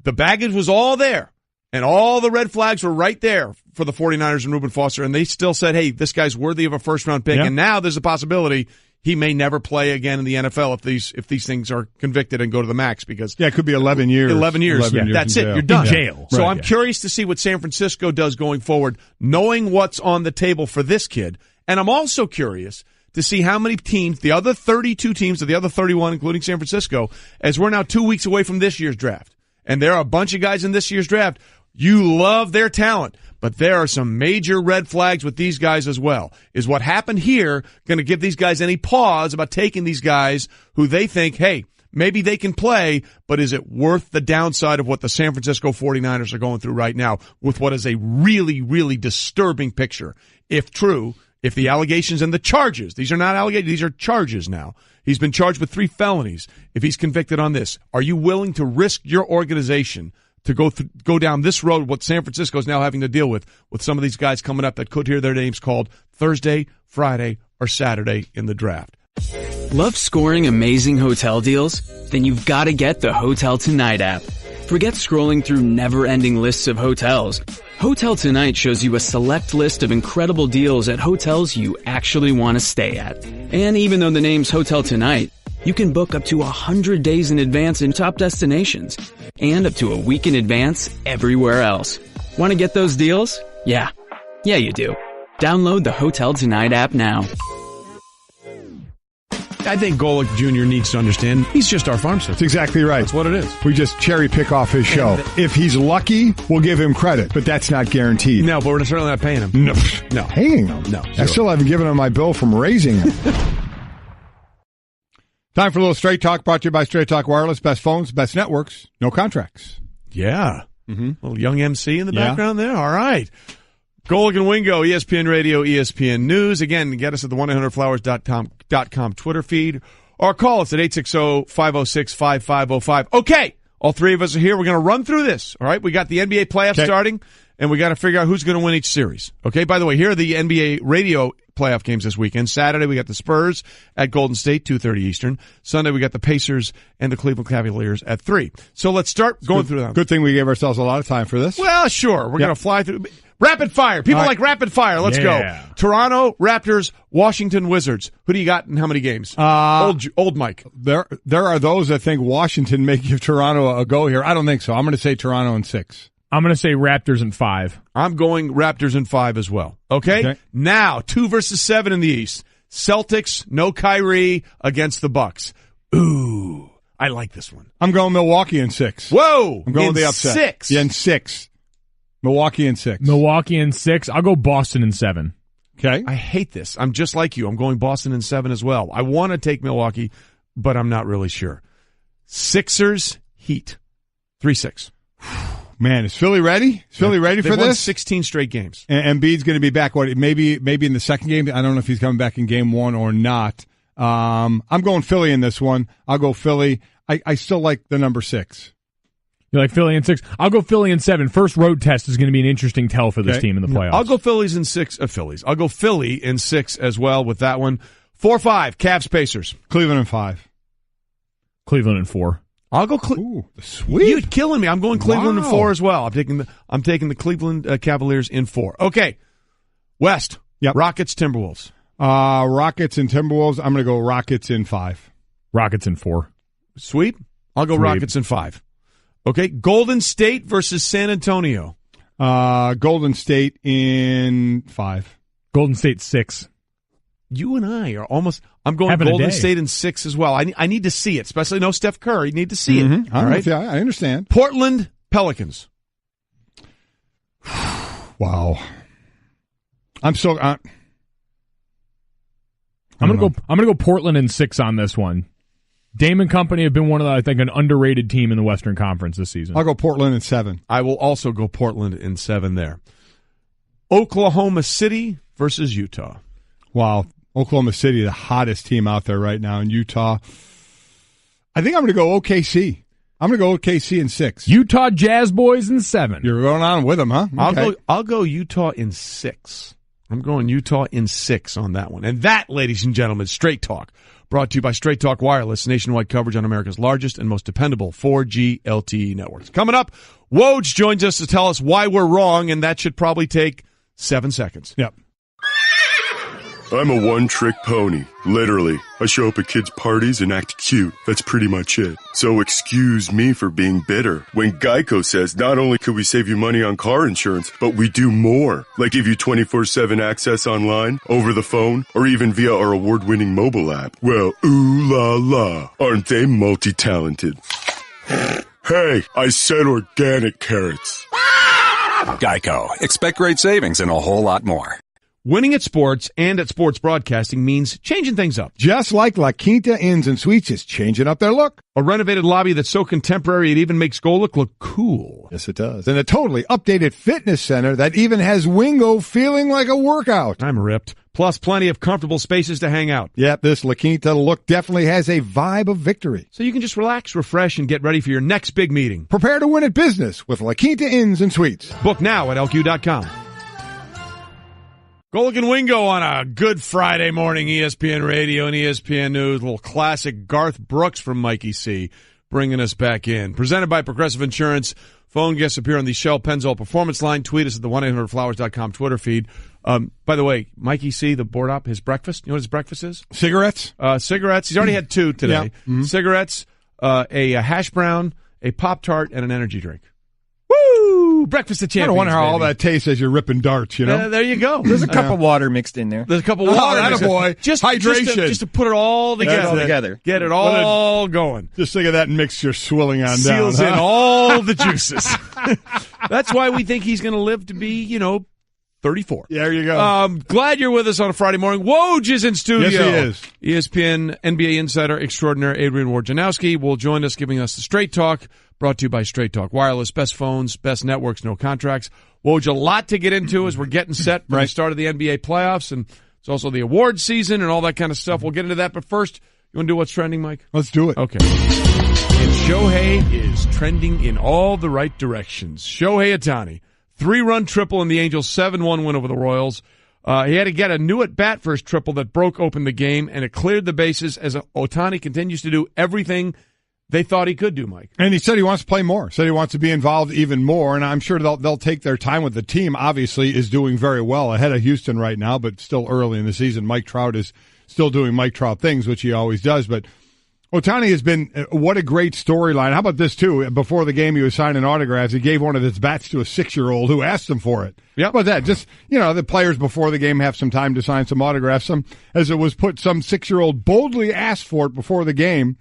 the baggage was all there, and all the red flags were right there for the 49ers and Reuben Foster, and they still said, hey, this guy's worthy of a first-round pick, and now there's a possibility he may never play again in the NFL if these things are convicted and go to the max, because it could be 11 years. 11 years. That's it. You're done. In jail. So I'm curious to see what San Francisco does going forward, knowing what's on the table for this kid. And I'm also curious to see how many teams, the other 32 teams or the other 31, including San Francisco, as we're now 2 weeks away from this year's draft. And there are a bunch of guys in this year's draft. You love their talent, but there are some major red flags with these guys as well. Is what happened here going to give these guys any pause about taking these guys who they think, hey, maybe they can play, but is it worth the downside of what the San Francisco 49ers are going through right now with what is a really, really disturbing picture? If true, if the allegations and the charges, these are not allegations, these are charges now. He's been charged with 3 felonies. If he's convicted on this, are you willing to risk your organization to go down this road, what San Francisco is now having to deal with some of these guys coming up that could hear their names called Thursday, Friday, or Saturday in the draft? Love scoring amazing hotel deals? Then you've got to get the Hotel Tonight app. Forget scrolling through never-ending lists of hotels. Hotel Tonight shows you a select list of incredible deals at hotels you actually want to stay at. And even though the name's Hotel Tonight, you can book up to 100 days in advance in top destinations and up to a week in advance everywhere else. Want to get those deals? Yeah, you do. Download the Hotel Tonight app now. I think Golic Jr. needs to understand he's just our farm system. That's exactly right. That's what it is. We just cherry pick off his show. If he's lucky, we'll give him credit, but that's not guaranteed. No, but we're certainly not paying him. No. Paying him? No. I still haven't given him my bill from raising him. Time for a little Straight Talk, brought to you by Straight Talk Wireless. Best phones, best networks, no contracts. Yeah. Little young MC in the background there. All right. Golic and Wingo, ESPN Radio, ESPN News. Again, get us at the 1-800-Flowers.com Twitter feed, or call us at 860-506-5505. Okay, all three of us are here. We're going to run through this. All right, we got the NBA playoffs starting, and we got to figure out who's going to win each series. Okay, by the way, here are the NBA radio playoff games this weekend. Saturday, we got the Spurs at Golden State, 2:30 Eastern. Sunday, we got the Pacers and the Cleveland Cavaliers at 3. So let's start going through them. Good thing we gave ourselves a lot of time for this. Well, sure. We're going to fly through. Rapid fire. People like rapid fire. Let's go. Toronto, Raptors, Washington Wizards. Who do you got in how many games? Old Mike. There are those that think Washington may give Toronto a go here. I don't think so. I'm going to say Toronto in 6. I'm going to say Raptors in 5. I'm going Raptors in 5 as well. Okay? Now, 2 versus 7 in the East. Celtics, no Kyrie against the Bucks. Ooh, I like this one. I'm going Milwaukee in 6. Whoa! I'm going the upset. 6. Yeah, in 6. Milwaukee in 6. Milwaukee in 6. I'll go Boston in 7. Okay. I hate this. I'm just like you. I'm going Boston in 7 as well. I want to take Milwaukee, but I'm not really sure. Sixers, Heat. 3-6. Man, is Philly ready? Is Philly ready for They've won this? 16 straight games. And Embiid's going to be back. What? Maybe in the second game. I don't know if he's coming back in game 1 or not. I'm going Philly in this one. I'll go Philly. I still like the number 6. You like Philly in 6? I'll go Philly in 7. First road test is going to be an interesting tell for this team in the playoffs. I'll go Phillies in 6. I'll go Philly in 6 as well with that one. 4-5. Cavs Pacers. Cleveland in 5. Cleveland in 4. I'll go. Ooh, sweet. You're killing me. I'm going Cleveland in 4 as well. I'm taking the Cleveland Cavaliers in 4. Okay. West. Yep. Rockets Timberwolves. Rockets and Timberwolves. I'm going to go Rockets in 5. Rockets in 4. Sweep. I'll go Rockets in 5. Okay. Golden State versus San Antonio. Golden State in 5. Golden State 6. You and I are almost. I'm going Golden State in 6 as well. I need to see it, especially no Steph Curry. You need to see it. All right. Yeah, I understand. Portland Pelicans. Wow. I'm gonna go Portland in 6 on this one. Dame and company have been one of the, I think, an underrated team in the Western Conference this season. I'll go Portland in 7. I will also go Portland in 7 there. Oklahoma City versus Utah. Wow. Oklahoma City, the hottest team out there right now. In Utah, I think I'm going to go OKC. I'm going to go OKC in 6. Utah Jazz Boys in 7. You're going on with them, huh? Okay. I'll go Utah in 6. I'm going Utah in 6 on that one. And that, ladies and gentlemen, Straight Talk. Brought to you by Straight Talk Wireless, nationwide coverage on America's largest and most dependable 4G LTE networks. Coming up, Woj joins us to tell us why we're wrong, and that should probably take 7 seconds. Yep. I'm a one-trick pony. Literally. I show up at kids' parties and act cute. That's pretty much it. So excuse me for being bitter. When Geico says not only could we save you money on car insurance, but we do more. Like give you 24/7 access online, over the phone, or even via our award-winning mobile app. Well, ooh la la. Aren't they multi-talented? Hey, I said organic carrots. Geico. Expect great savings and a whole lot more. Winning at sports and at sports broadcasting means changing things up. Just like La Quinta Inns and Suites is changing up their look. A renovated lobby that's so contemporary it even makes Golic look cool. Yes, it does. And a totally updated fitness center that even has Wingo feeling like a workout. I'm ripped. Plus plenty of comfortable spaces to hang out. Yep, this La Quinta look definitely has a vibe of victory. So you can just relax, refresh, and get ready for your next big meeting. Prepare to win at business with La Quinta Inns and Suites. Book now at LQ.com. Golic and Wingo on a good Friday morning, ESPN Radio and ESPN News. A little classic Garth Brooks from Mikey C. bringing us back in. Presented by Progressive Insurance. Phone guests appear on the Shell Pennzoil Performance Line. Tweet us at the 1-800-Flowers.com Twitter feed. By the way, Mikey C., the board op, his breakfast. You know what his breakfast is? Cigarettes? Cigarettes. He's already had 2 today. Yeah. Mm-hmm. Cigarettes, a hash brown, a Pop-Tart, and an energy drink. Woo! Breakfast of champions. I wonder how baby. all that tastes as you're ripping darts, you know? There you go. There's a cup of water mixed in there. There's a cup of water. Oh, boy. Just hydration. Just to put it all together. Get it all going. Just think of that mixture swilling on Seals down. in all the juices. That's why we think he's going to live to be, 34. There you go. Glad you're with us on a Friday morning. Woj is in studio. Yes, he is. ESPN NBA insider extraordinaire Adrian Wojnarowski will join us, giving us the Straight Talk, brought to you by Straight Talk Wireless. Best phones, best networks, no contracts. Woj, a lot to get into as we're getting set for the start of the NBA playoffs, and it's also the awards season and all that kind of stuff. We'll get into that, but first, you want to do what's trending, Mike? Let's do it. Okay. And Shohei is trending in all the right directions. Shohei Ohtani. 3-run triple in the Angels' 7-1 win over the Royals. He had to get a new at-bat for his triple that broke open the game, and it cleared the bases as Ohtani continues to do everything they thought he could do, Mike. And he said he wants to play more, said he wants to be involved even more, and I'm sure they'll take their time with the team. Obviously is doing very well ahead of Houston right now, but still early in the season. Mike Trout is still doing Mike Trout things, which he always does, but Ohtani has been, what a great storyline. How about this, too? Before the game, he was signing autographs. He gave one of his bats to a 6-year-old who asked him for it. Yeah. How about that? Just, the players before the game have some time to sign some autographs. As it was put, some 6-year-old boldly asked for it before the game,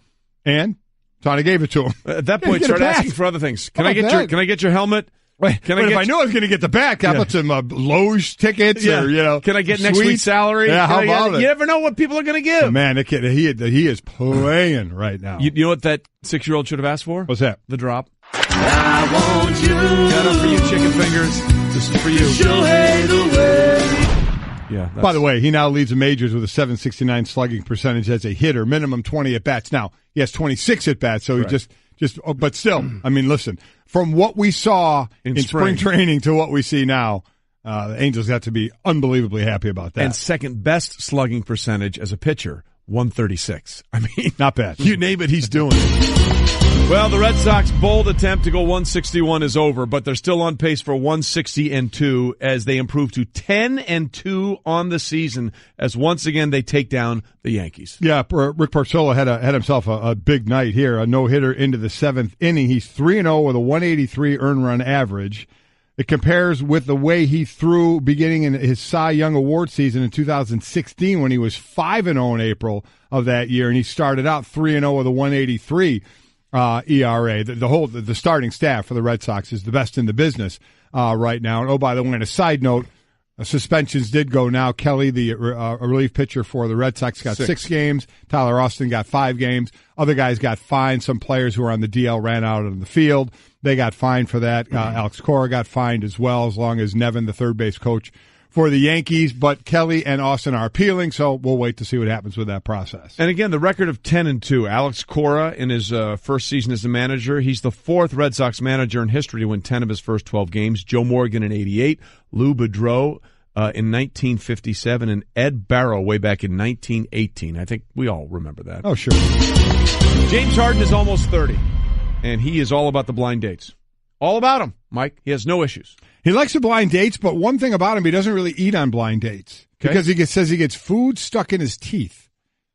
and Ohtani gave it to him. At that point, start asking for other things. Can I get your helmet? If I knew I was going to get the back, how about some Loge tickets? Or, can I get next week's salary? Yeah, how about it? You never know what people are going to give. Oh, man, the kid, he is playing right now. You know what that 6-year-old should have asked for? What's that? The drop. I want you. Shout out for you, chicken fingers. This is for you. Shohei the way. Yeah. By the way, he now leads the majors with a .769 slugging percentage as a hitter, minimum 20 at bats. Now he has 26 at bats, so he but still, I mean, listen, from what we saw in spring training to what we see now, the Angels got to be unbelievably happy about that. And second best slugging percentage as a pitcher, 136. I mean, not bad. You name it, he's doing it. Well, the Red Sox bold attempt to go 161 is over, but they're still on pace for 160-2 as they improve to 10-2 on the season as once again they take down the Yankees. Yeah, Rick Porcello had himself a big night here, a no-hitter into the 7th inning. He's 3-0 with a 183 earned run average. It compares with the way he threw beginning in his Cy Young Award season in 2016 when he was 5-0 in April of that year, and he started out 3-0 with a 183 ERA. The starting staff for the Red Sox is the best in the business right now. And by the way, on a side note, suspensions did go now. Kelly, the relief pitcher for the Red Sox, got 6 games. Tyler Austin got 5 games. Other guys got fined. Some players who were on the DL ran out on the field. They got fined for that. Alex Cora got fined as well, as long as Nevin, the third base coach for the Yankees, but Kelly and Austin are appealing, so we'll wait to see what happens with that process. And again, the record of 10-2. Alex Cora in his first season as a manager. He's the fourth Red Sox manager in history to win 10 of his first 12 games. Joe Morgan in '88, Lou Boudreau in 1957, and Ed Barrow way back in 1918. I think we all remember that. Oh, sure. James Harden is almost 30, and he is all about the blind dates. All about him, Mike. He has no issues. He likes the blind dates, but one thing about him, he doesn't really eat on blind dates because he says he gets food stuck in his teeth.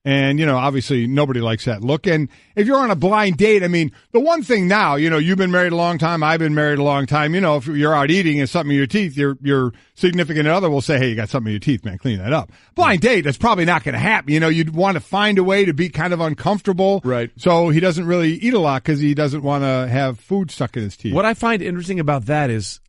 And, obviously nobody likes that look. And if you're on a blind date, I mean, the one thing now, you've been married a long time, I've been married a long time. If you're out eating and something in your teeth, your significant other will say, hey, you got something in your teeth, man, clean that up. Blind date, that's probably not going to happen. You'd want to find a way to be kind of uncomfortable. Right. So he doesn't really eat a lot because he doesn't want to have food stuck in his teeth. What I find interesting about that is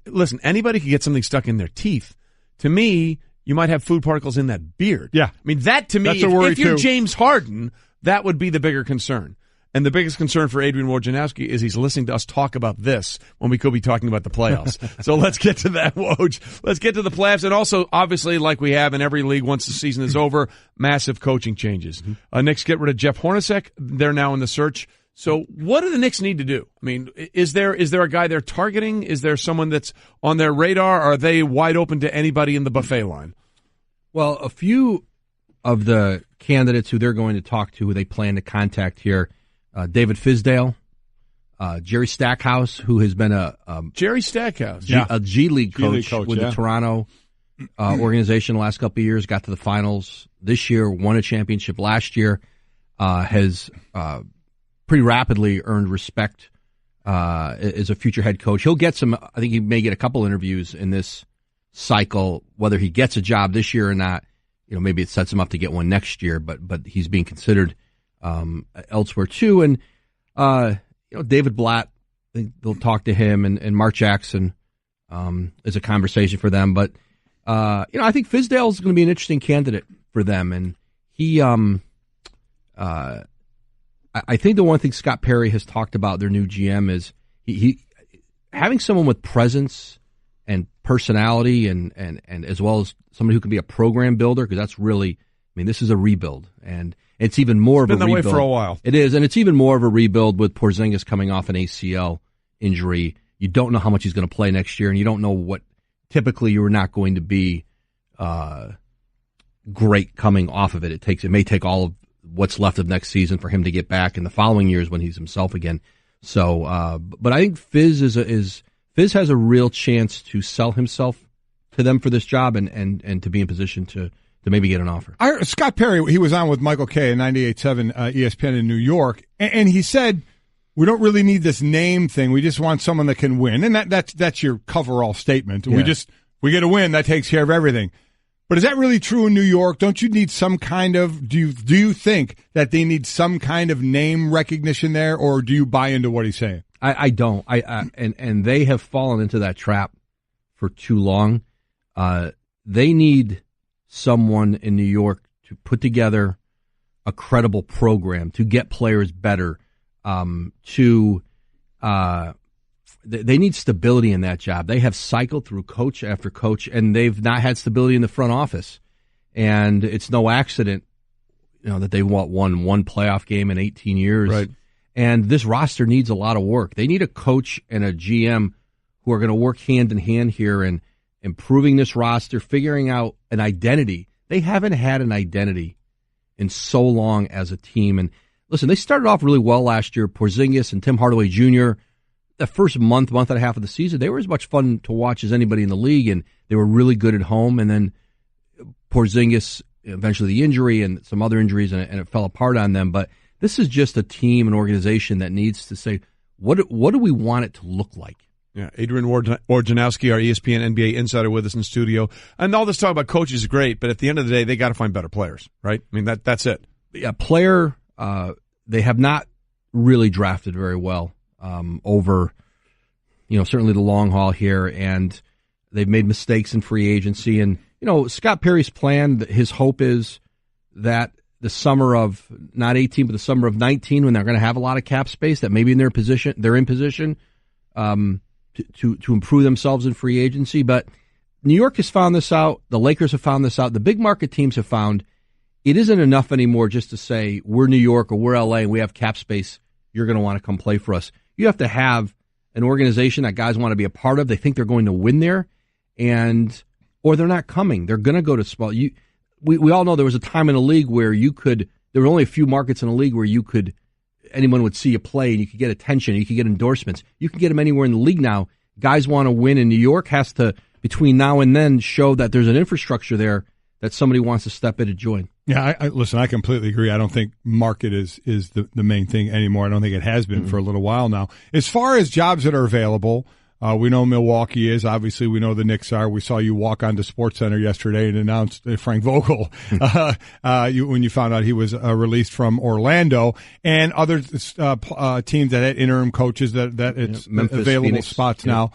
listen, anybody can get something stuck in their teeth. To me, you might have food particles in that beard. Yeah. I mean, that to me, if you're James Harden, that would be the bigger concern. And the biggest concern for Adrian Wojnarowski is he's listening to us talk about this when we could be talking about the playoffs. So let's get to that, Woj. Let's get to the playoffs. And also, obviously, like we have in every league once the season is over, massive coaching changes. Knicks get rid of Jeff Hornacek. They're now in the search. So what do the Knicks need to do? I mean, is there a guy they're targeting? Is there someone that's on their radar? Are they wide open to anybody in the buffet line? Well, a few of the candidates who they're going to talk to, who they plan to contact here, David Fizdale, Jerry Stackhouse, who has been a G League coach with the Toronto organization the last couple of years, got to the finals this year, won a championship last year, has pretty rapidly earned respect as a future head coach. He'll get some, I think he may get a couple interviews in this cycle, whether he gets a job this year or not. Maybe it sets him up to get one next year, but he's being considered elsewhere too. And David Blatt, I think they'll talk to him, and Mark Jackson is a conversation for them. But I think Fizdale is going to be an interesting candidate for them, and he I think the one thing Scott Perry has talked about, their new GM, is he having someone with presence and personality and as well as somebody who can be a program builder, because that's really, this is a rebuild, and it's even more of a rebuild. It's been that way for a while. It is, and it's even more of a rebuild with Porzingis coming off an ACL injury. You don't know how much he's going to play next year, and you don't know what, typically you are not going to be great coming off of it. It may take all of what's left of next season for him to get back in the following years when he's himself again. So, but I think Fizz Fizz has a real chance to sell himself to them for this job and to be in position to maybe get an offer. Scott Perry, he was on with Michael Kay at 98.7 ESPN in New York, and he said, we don't really need this name thing. We just want someone that can win. And that's your coverall statement. Yeah. We get a win, that takes care of everything. But is that really true in New York? Don't you need some kind of, do you think that they need some kind of name recognition there, or do you buy into what he's saying? I don't. And they have fallen into that trap for too long. They need someone in New York to put together a credible program, to get players better, they need stability in that job. They have cycled through coach after coach, and they've not had stability in the front office. And it's no accident, that they won one playoff game in 18 years. Right. And this roster needs a lot of work. They need a coach and a GM who are going to work hand in hand here in improving this roster, figuring out an identity. They haven't had an identity in so long as a team. And listen, they started off really well last year. Porzingis and Tim Hardaway Jr., the first month and a half of the season, they were as much fun to watch as anybody in the league, and they were really good at home. And then Porzingis, eventually the injury and some other injuries, and it fell apart on them. But this is just a team, an organization that needs to say, what do we want it to look like? Yeah, Adrian Wojnarowski, our ESPN NBA insider, with us in studio. And all this talk about coaches is great, but at the end of the day, they got to find better players, right? I mean, that's it. Yeah, they have not really drafted very well over, certainly the long haul here, and they've made mistakes in free agency. And, Scott Perry's plan, his hope is that the summer of, not 18, but the summer of 19, when they're going to have a lot of cap space, that maybe they're in position to improve themselves in free agency. But New York has found this out. The Lakers have found this out. The big market teams have found it isn't enough anymore just to say we're New York or we're LA and we have cap space. You're going to want to come play for us. You have to have an organization that guys want to be a part of. They think they're going to win there, or they're not coming. They're going to go to small. We all know there was a time in the league where there were only a few markets in the league where anyone would see you play and you could get attention, you could get endorsements. You can get them anywhere in the league now. Guys want to win, and New York has to, between now and then, show that there's an infrastructure there that somebody wants to step in and join. Yeah, listen, I completely agree. I don't think market is the main thing anymore. I don't think it has been for a little while now. As far as jobs that are available, we know Milwaukee is. Obviously, we know the Knicks are. We saw you walk onto SportsCenter yesterday and announced Frank Vogel when you found out he was released from Orlando, and other teams that had interim coaches that it's Memphis, available Phoenix. spots now.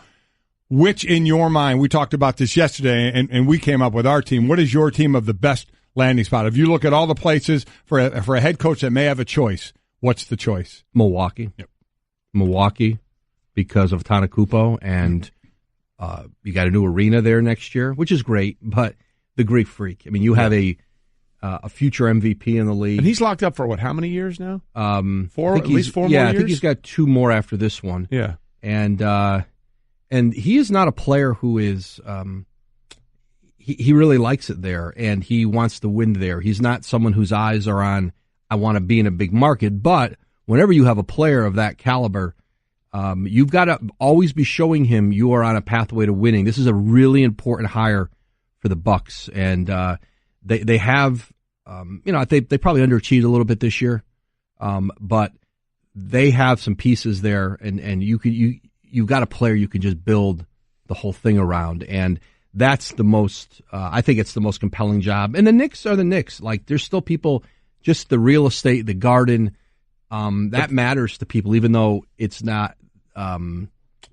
Which, in your mind, we talked about this yesterday, and we came up with our team. What is your team of the best landing spot? If you look at all the places for a head coach that may have a choice, what's the choice? Milwaukee. Yep. Milwaukee, because of Tanakupo, and you got a new arena there next year, which is great, but the Greek Freak. I mean, you have a future MVP in the league. And he's locked up for how many years now? At least 4 more years? Yeah, I think he's got 2 more after this one. Yeah. And he is not a player who is he really likes it there, and he wants to win there. He's not someone whose eyes are on, I want to be in a big market. But whenever you have a player of that caliber, you've got to always be showing him you are on a pathway to winning. This is a really important hire for the Bucks, and they have they probably underachieved a little bit this year, but they have some pieces there, and you've got a player you can just build the whole thing around, and that's the most. I think it's the most compelling job. And the Knicks are the Knicks. Like, there's still people, just the real estate, the garden, that matters to people, even though it's not.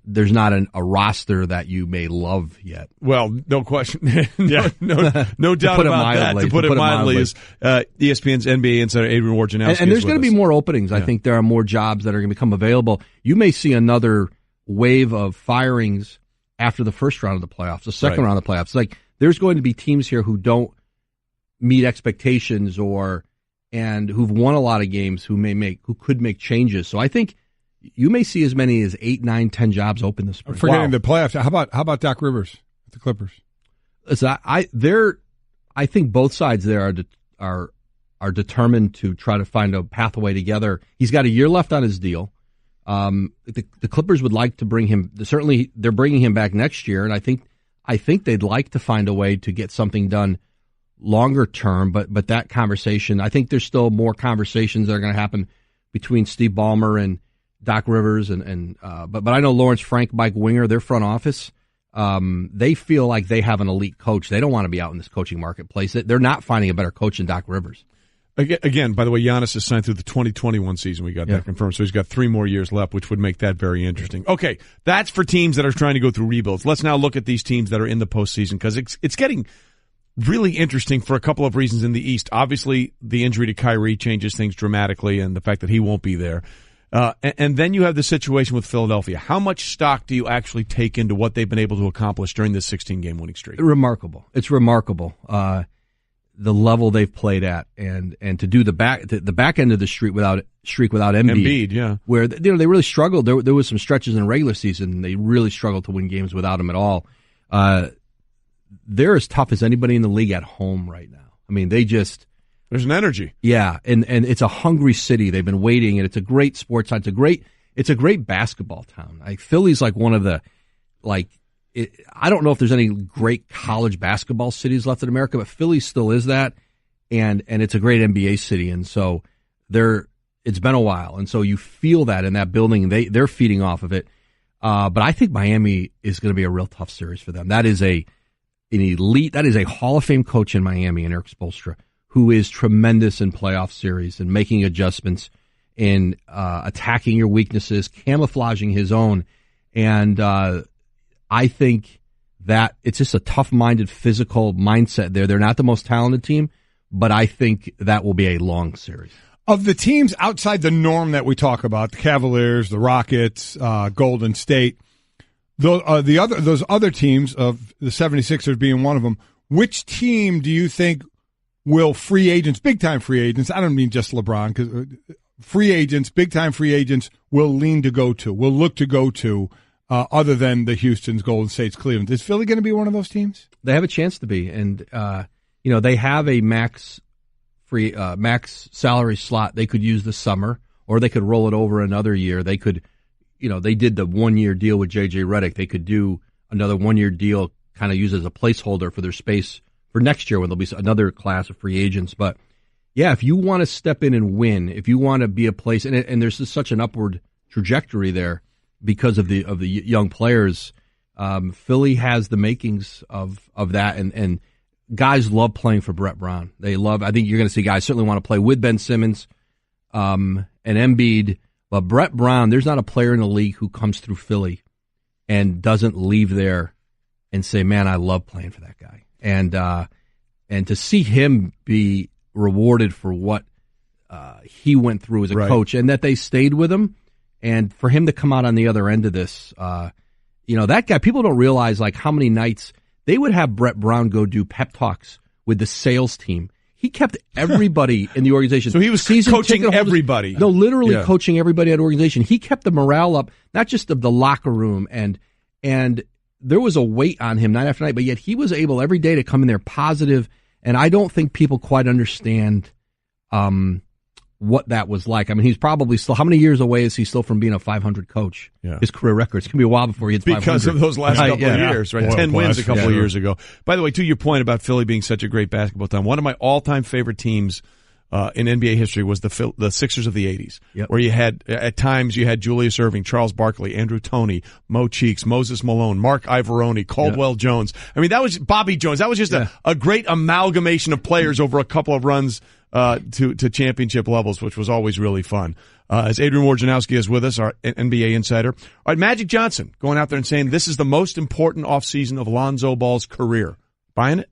There's not a roster that you may love yet. Well, no question. no doubt about that. To put it mildly, is ESPN's NBA insider Adrian Wojnarowski. And there's going to be more openings. I think there are more jobs that are going to become available. You may see another wave of firings after the first round of the playoffs, the second round of the playoffs. Like, there's going to be teams here who don't meet expectations and who've won a lot of games who could make changes. So I think you may see as many as 8, 9, 10 jobs open this spring. Forgetting the playoffs. How about Doc Rivers at the Clippers? Listen, I think both sides there are determined to try to find a pathway together. He's got a year left on his deal. The Clippers would like to bring him. Certainly, they're bringing him back next year, and I think they'd like to find a way to get something done longer term. But that conversation, I think there's still more conversations that are going to happen between Steve Ballmer and Doc Rivers, but I know Lawrence Frank, Mike Winger, their front office, they feel like they have an elite coach. They don't want to be out in this coaching marketplace. They're not finding a better coach than Doc Rivers. Again, by the way, Giannis is signed through the 2021 season. We got that confirmed, so he's got 3 more years left, which would make that very interesting. Okay, that's for teams that are trying to go through rebuilds. Let's now look at these teams that are in the postseason, because it's getting really interesting for a couple of reasons in the East. Obviously, the injury to Kyrie changes things dramatically, and the fact that he won't be there. And then you have the situation with Philadelphia. How much stock do you actually take into what they've been able to accomplish during this 16-game winning streak? Remarkable. It's remarkable. The level they've played at, and to do the back end of the streak without Embiid, where they really struggled. There was some stretches in the regular season they really struggled to win games without him at all. They're as tough as anybody in the league at home right now. I mean, there's an energy. Yeah, and it's a hungry city. They've been waiting, and it's a great sports town. It's a great basketball town. Like, Philly's like one of the I don't know if there's any great college basketball cities left in America, but Philly still is that, and it's a great NBA city, and so it's been a while, and so you feel that in that building. They're feeding off of it, but I think Miami is going to be a real tough series for them. That is an elite, that is a Hall of Fame coach in Miami, and Eric Spoelstra, who is tremendous in playoff series and making adjustments and attacking your weaknesses, camouflaging his own, and I think that it's just a tough-minded, physical mindset there. They're not the most talented team, but I think that will be a long series. Of the teams outside the norm that we talk about, the Cavaliers, the Rockets, Golden State, those other teams, of the 76ers being one of them, which team do you think will free agents, big-time free agents, I don't mean just LeBron, because free agents, big-time free agents will look to go to, other than the Houstons, Golden States, Cleveland? Is Philly going to be one of those teams? They have a chance to be, and they have a max salary slot they could use this summer, or they could roll it over another year. They could, they did the 1-year deal with J.J. Redick. They could do another 1-year deal, kind of use as a placeholder for their space for next year when there'll be another class of free agents. But yeah, if you want to step in and win, if you want to be a place, and there's just such an upward trajectory there because of the young players, Philly has the makings of that, and guys love playing for Brett Brown. I think you're going to see guys certainly want to play with Ben Simmons and Embiid, but Brett Brown, there's not a player in the league who comes through Philly and doesn't leave there and say, man, I love playing for that guy. And to see him be rewarded for what he went through as a coach, and that they stayed with him, and for him to come out on the other end of this, that guy, people don't realize like how many nights they would have Brett Brown go do pep talks with the sales team. He kept everybody in the organization. So he was coaching everybody. No, literally coaching everybody at the organization. He kept the morale up, not just of the locker room, and there was a weight on him night after night, but yet he was able every day to come in there positive, and I don't think people quite understand what that was like. I mean, he's probably still, how many years away is he still from being a 500 coach? Yeah. His career record. It's going to be a while before he hits 500. Because of those last couple of years, right? 10 wins a couple of years ago. By the way, to your point about Philly being such a great basketball team, one of my all-time favorite teams in NBA history was the Sixers of the 80s, where you had, at times, you had Julius Erving, Charles Barkley, Andrew Toney, Mo Cheeks, Moses Malone, Mark Ivoroni, Caldwell Jones. I mean, that was Bobby Jones. That was just a great amalgamation of players over a couple of runs to championship levels, which was always really fun. As Adrian Wojnarowski is with us, our NBA insider. All right, Magic Johnson going out there and saying this is the most important offseason of Lonzo Ball's career. Buying it?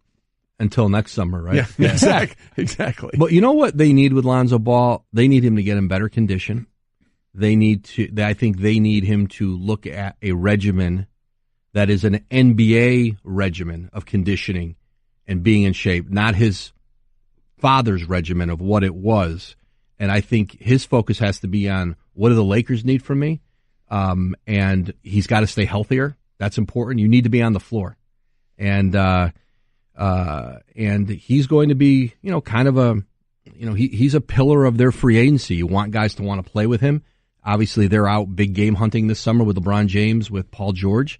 Until next summer, right? Yeah. Exactly. But you know what they need with Lonzo Ball? They need him to get in better condition. I think they need him to look at a regimen that is an NBA regimen of conditioning and being in shape, not his father's regimen of what it was. And I think his focus has to be on what do the Lakers need from me? And he's got to stay healthier. That's important. You need to be on the floor. And he's going to be, kind of he's a pillar of their free agency. You want guys to want to play with him. Obviously, they're out big game hunting this summer with LeBron James, with Paul George.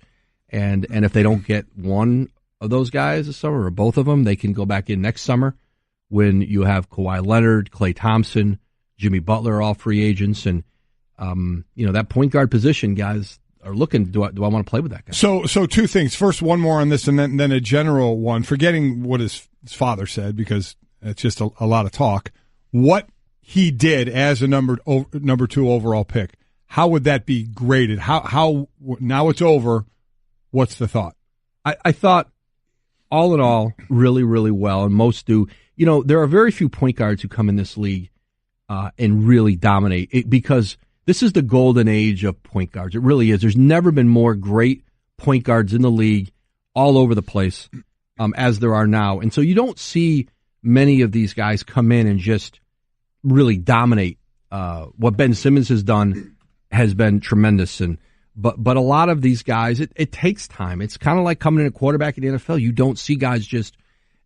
And if they don't get one of those guys this summer, or both of them, they can go back in next summer when you have Kawhi Leonard, Klay Thompson, Jimmy Butler, all free agents. And, that point guard position, guys are looking, do I want to play with that guy? So two things. First, one more on this, and then a general one, forgetting what his father said, because it's just a lot of talk. What he did as a number 2 overall pick, how would that be graded? How now it's over, what's the thought? I thought, all in all, really, really well, and most do. There are very few point guards who come in this league and really dominate it, because this is the golden age of point guards. It really is. There's never been more great point guards in the league all over the place as there are now. And so you don't see many of these guys come in and just really dominate. What Ben Simmons has done has been tremendous. But a lot of these guys, it takes time. It's kind of like coming in a quarterback in the NFL. You don't see guys just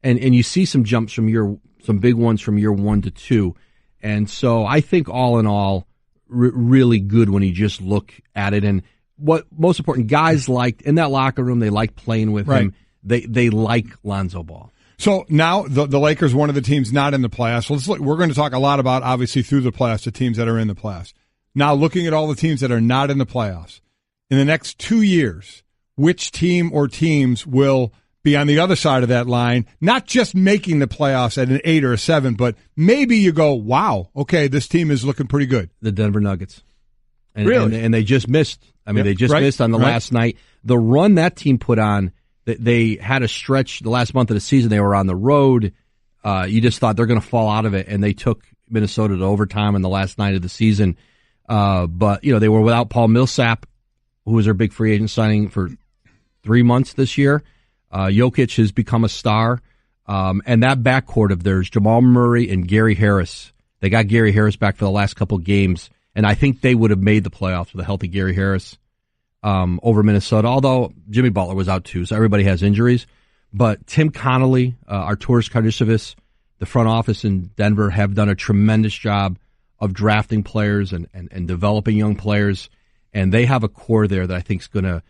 and you see some jumps from some big ones from year 1 to 2. And so I think all in all, really good when you just look at it. And what most important, guys liked in that locker room, they liked playing with him. They like Lonzo Ball. So now the Lakers, one of the teams not in the playoffs. We're going to talk a lot about, obviously, through the playoffs, the teams that are in the playoffs. Now, looking at all the teams that are not in the playoffs, in the next 2 years, which team or teams will be on the other side of that line, not just making the playoffs at an 8 or a 7, but maybe you go, wow, okay, this team is looking pretty good. The Denver Nuggets. Really? And they just missed. I mean, they just missed on the last night. The run that team put on, they had a stretch the last month of the season. They were on the road. You just thought they're going to fall out of it, and they took Minnesota to overtime in the last night of the season. But, they were without Paul Millsap who was our big free agent signing for 3 months this year. Jokic has become a star. And that backcourt of theirs, Jamal Murray and Gary Harris, they got Gary Harris back for the last couple of games, and I think they would have made the playoffs with a healthy Gary Harris over Minnesota, although Jimmy Butler was out too, so everybody has injuries. But Tim Connolly, Arturas Karnisovas, the front office in Denver have done a tremendous job of drafting players and developing young players, and they have a core there that I think is going to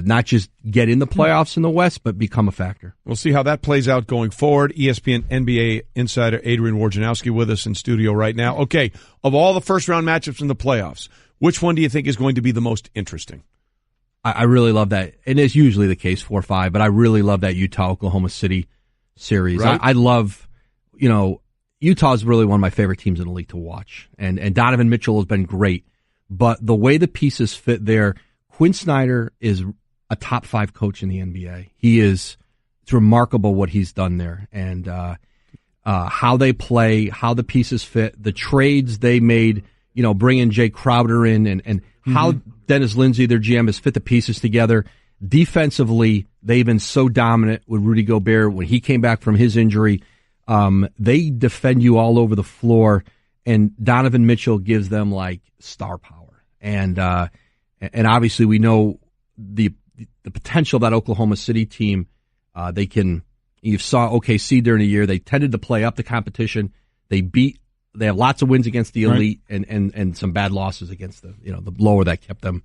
not just get in the playoffs in the West, but become a factor. We'll see how that plays out going forward. ESPN NBA insider Adrian Wojnarowski with us in studio right now. Okay, of all the first-round matchups in the playoffs, which one do you think is going to be the most interesting? I really love that. And it's usually the case 4-5, but I really love that Utah-Oklahoma City series. Right. I love, Utah is really one of my favorite teams in the league to watch. And Donovan Mitchell has been great. But the way the pieces fit there, Quinn Snyder is a top 5 coach in the NBA. It's remarkable what he's done there. And how they play, how the pieces fit, the trades they made, bringing Jay Crowder in and how Dennis Lindsey, their GM, has fit the pieces together. Defensively, they've been so dominant with Rudy Gobert when he came back from his injury. They defend you all over the floor, and Donovan Mitchell gives them like star power. And obviously we know the potential of that Oklahoma City team. You saw OKC during the year. They tended to play up the competition. They have lots of wins against the elite and some bad losses against the lower that kept them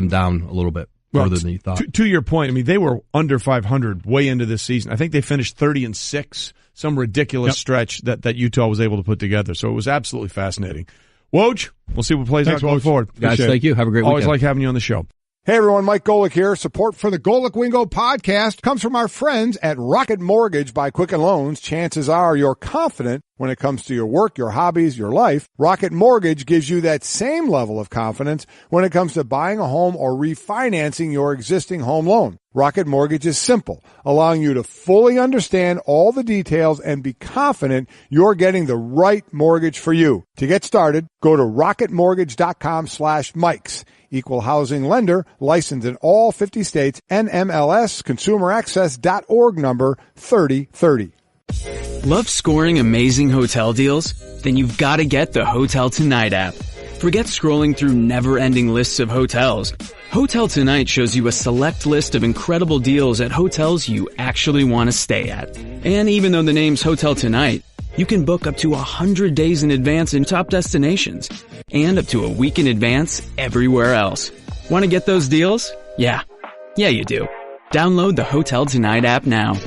down a little bit further than you thought. To your point, I mean, they were under 500 way into this season. I think they finished 30-6, some ridiculous stretch that Utah was able to put together. So it was absolutely fascinating. Woj, we'll see what plays out going forward. Guys, thank you. Have a great weekend. Always like having you on the show. Hey everyone, Mike Golic here. Support for the Golic Wingo podcast comes from our friends at Rocket Mortgage by Quicken Loans. Chances are you're confident when it comes to your work, your hobbies, your life. Rocket Mortgage gives you that same level of confidence when it comes to buying a home or refinancing your existing home loan. Rocket Mortgage is simple, allowing you to fully understand all the details and be confident you're getting the right mortgage for you. To get started, go to rocketmortgage.com/Mikes. Equal housing lender, licensed in all 50 states, NMLS, consumeraccess.org number 3030. Love scoring amazing hotel deals? Then you've got to get the Hotel Tonight app. Forget scrolling through never-ending lists of hotels. Hotel Tonight shows you a select list of incredible deals at hotels you actually want to stay at. And even though the name's Hotel Tonight, you can book up to 100 days in advance in top destinations and up to a week in advance everywhere else. Want to get those deals? Yeah, you do. Download the Hotel Tonight app now.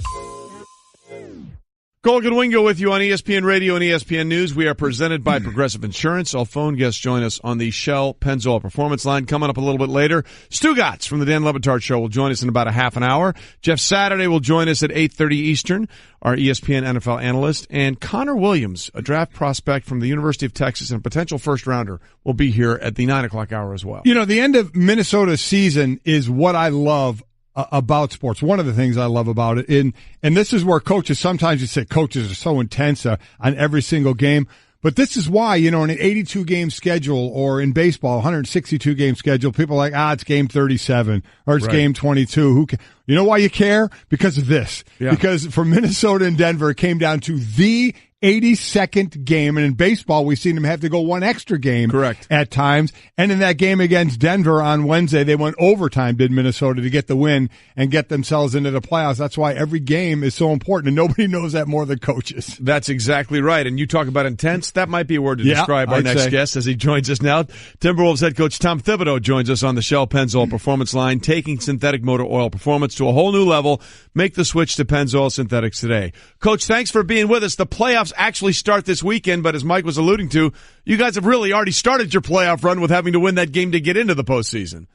Golic and Wingo with you on ESPN Radio and ESPN News. We are presented by Progressive Insurance. All phone guests join us on the Shell Pennzoil Performance Line. Coming up a little bit later, Stu Gatz from the Dan Le Batard Show will join us in about a half an hour. Jeff Saturday will join us at 8:30 Eastern, our ESPN NFL analyst. And Connor Williams, a draft prospect from the University of Texas and a potential first-rounder, will be here at the 9 o'clock hour as well. The end of Minnesota's season is what I love about sports. One of the things I love about it, and this is where coaches, sometimes you say coaches are so intense on every single game, but this is why, in an 82-game schedule or in baseball, 162-game schedule, people are like, it's game 37 or it's game 22. You know why you care? Because of this. Yeah. Because for Minnesota and Denver, it came down to the 82nd game, and in baseball, we've seen them have to go one extra game at times. And in that game against Denver on Wednesday, they went overtime, did Minnesota, to get the win and get themselves into the playoffs. That's why every game is so important, and nobody knows that more than coaches. That's exactly right. And you talk about intense, that might be a word to describe our next guest as he joins us now. Timberwolves head coach Thom Thibodeau joins us on the Shell Pennzoil Performance Line, taking synthetic motor oil performance to a whole new level. Make the switch to Pennzoil Synthetics today. Coach, thanks for being with us. The playoffs actually start this weekend, but as Mike was alluding to, you guys have really already started your playoff run with having to win that game to get into the postseason.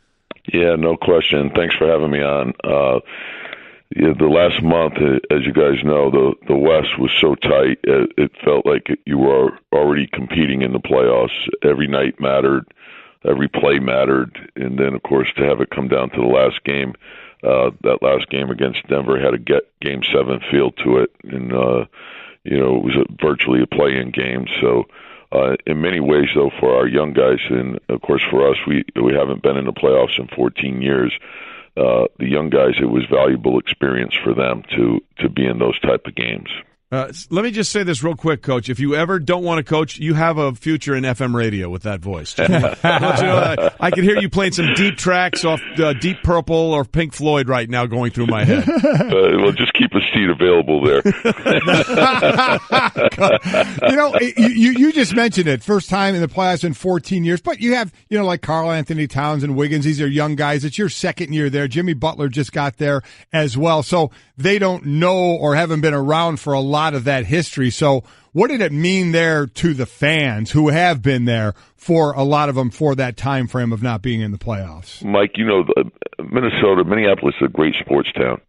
Yeah, no question. Thanks for having me on. The last month, as you guys know, the West was so tight, it felt like you were already competing in the playoffs. Every night mattered, every play mattered, and then, of course, to have it come down to the last game, that last game against Denver had a Game 7 feel to it, and it was virtually a play-in game. So In many ways, though, for our young guys, and of course for us, we haven't been in the playoffs in 14 years. The young guys, it was valuable experience for them to be in those type of games. Let me just say this real quick, Coach. If you ever don't want to coach, you have a future in FM radio with that voice. Just let you know that. I can hear you playing some deep tracks off Deep Purple or Pink Floyd right now going through my head. Well, just keep a seat available there. You just mentioned it. First time in the playoffs in 14 years. But you have, like Karl Anthony Towns and Wiggins. These are young guys. It's your second year there. Jimmy Butler just got there as well. So they don't know or haven't been around for a lot of that history. So what did it mean there to the fans who have been there for a lot of them for that time frame of not being in the playoffs? Mike, Minneapolis is a great sports town.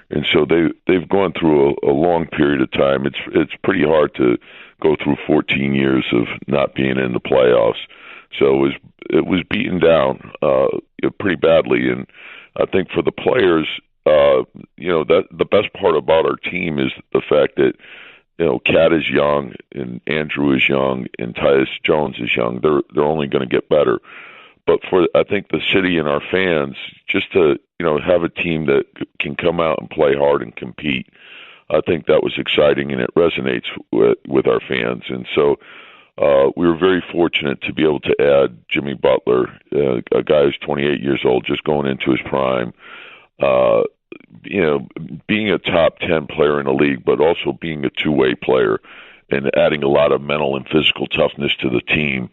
And so they've gone through a long period of time. It's pretty hard to go through 14 years of not being in the playoffs. So it was beaten down pretty badly. And I think for the players, that the best part about our team is the fact that Cat is young and Andrew is young and Tyus Jones is young. They're only going to get better. But for I think the city and our fans, just to have a team that can come out and play hard and compete, I think that was exciting and it resonates with our fans. And so we were very fortunate to be able to add Jimmy Butler, a guy who's 28 years old, just going into his prime. Being a top 10 player in the league, but also being a two-way player and adding a lot of mental and physical toughness to the team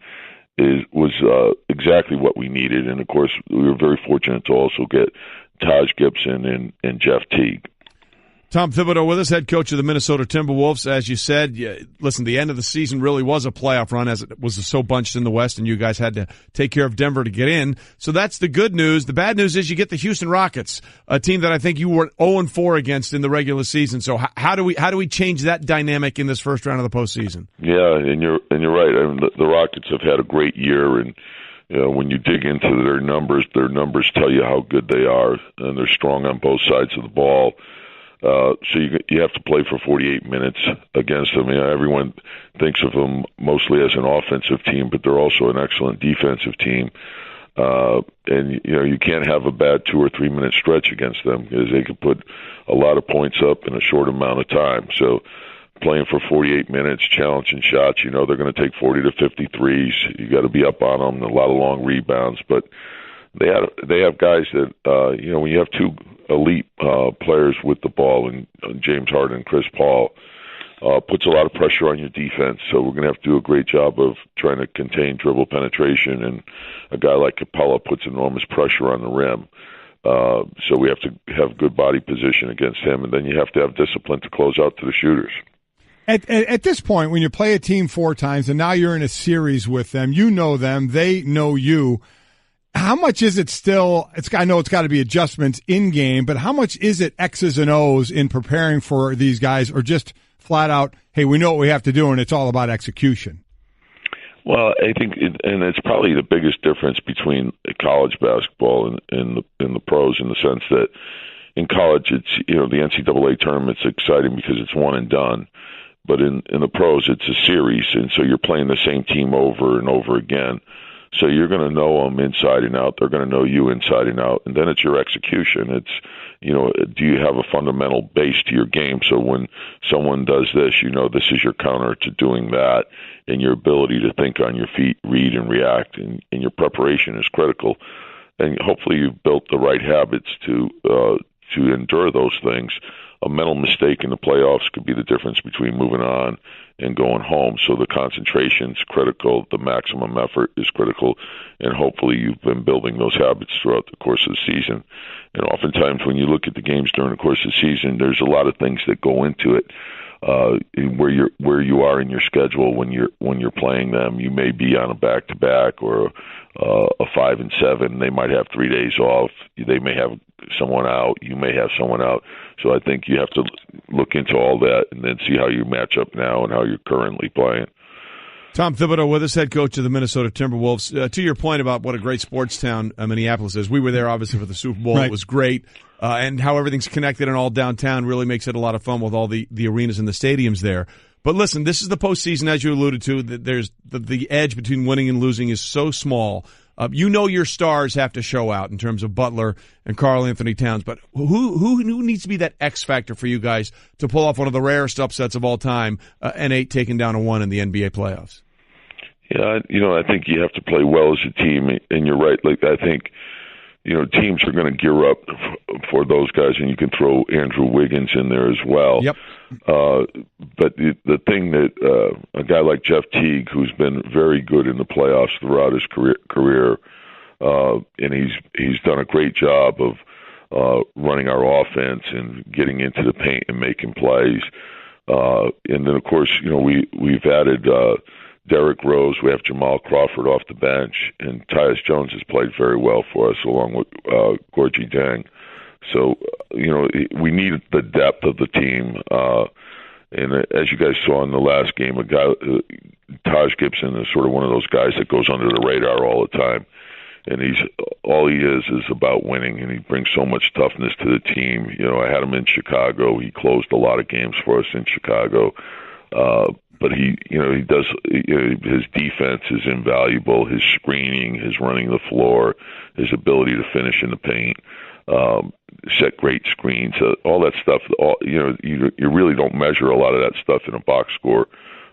was exactly what we needed. And of course, we were very fortunate to also get Taj Gibson and Jeff Teague. Thom Thibodeau with us, head coach of the Minnesota Timberwolves. As you said, listen, the end of the season really was a playoff run as it was so bunched in the West, and you guys had to take care of Denver to get in. So that's the good news. The bad news is you get the Houston Rockets, a team that I think you were 0-4 against in the regular season. So how do we change that dynamic in this first round of the postseason? Yeah, and you're right. I mean, the Rockets have had a great year, and when you dig into their numbers tell you how good they are, and they're strong on both sides of the ball. So you have to play for 48 minutes against them. Everyone thinks of them mostly as an offensive team, but they're also an excellent defensive team. And you can't have a bad 2 or 3 minute stretch against them because they can put a lot of points up in a short amount of time. So playing for 48 minutes, challenging shots, they're going to take 40 to 50 threes. You got to be up on them, a lot of long rebounds, but they have guys that when you have two elite players with the ball, and James Harden and Chris Paul, puts a lot of pressure on your defense. So we're going to have to do a great job of trying to contain dribble penetration, and a guy like Capella puts enormous pressure on the rim. So we have to have good body position against him, and then you have to have discipline to close out to the shooters. At this point, when you play a team 4 times and now you're in a series with them, you know them, they know you. How much is it still? I know it's got to be adjustments in game, but how much is it X's and O's in preparing for these guys, or just flat out, hey, we know what we have to do, and it's all about execution? Well, I think, and it's probably the biggest difference between college basketball and the pros, in the sense that in college, it's the NCAA tournament's exciting because it's one and done, but in the pros, it's a series, and so you're playing the same team over and over again. So you're going to know them inside and out. They're going to know you inside and out. And then it's your execution. It's, do you have a fundamental base to your game? So when someone does this, this is your counter to doing that. And your ability to think on your feet, read and react, and your preparation is critical. And hopefully you've built the right habits to endure those things. A mental mistake in the playoffs could be the difference between moving on and going home. So the concentration's critical, the maximum effort is critical, and hopefully you've been building those habits throughout the course of the season. And oftentimes when you look at the games during the course of the season, there's a lot of things that go into it. Where you are in your schedule when you're playing them. You may be on a back-to-back or a 5 and 7. They might have 3 days off. They may have someone out. You may have someone out. So I think you have to look into all that and then see how you match up now and how you're currently playing. Thom Thibodeau with us, head coach of the Minnesota Timberwolves. To your point about what a great sports town Minneapolis is, we were there obviously for the Super Bowl. Right. It was great. And how everything's connected and all downtown really makes it a lot of fun with all the arenas and the stadiums there. But listen, this is the postseason, as you alluded to. There's the edge between winning and losing is so small. Your stars have to show out in terms of Butler and Karl Anthony Towns. But who needs to be that X factor for you guys to pull off one of the rarest upsets of all time, an 8 taking down a 1 in the NBA playoffs? Yeah, I think you have to play well as a team, and you're right. Like, I think, teams are going to gear up for those guys, and you can throw Andrew Wiggins in there as well. Yep. But the thing that a guy like Jeff Teague, who's been very good in the playoffs throughout his career, and he's done a great job of running our offense and getting into the paint and making plays. And then, of course, we've added Derrick Rose. We have Jamal Crawford off the bench, and Tyus Jones has played very well for us, along with Gorgie Deng. So, we need the depth of the team. And as you guys saw in the last game, a guy, Taj Gibson, is sort of one of those guys that goes under the radar all the time. And all he is about winning, and he brings so much toughness to the team. I had him in Chicago. He closed a lot of games for us in Chicago. But he does. His defense is invaluable. His screening, his running the floor, his ability to finish in the paint, set great screens, all that stuff. You really don't measure a lot of that stuff in a box score.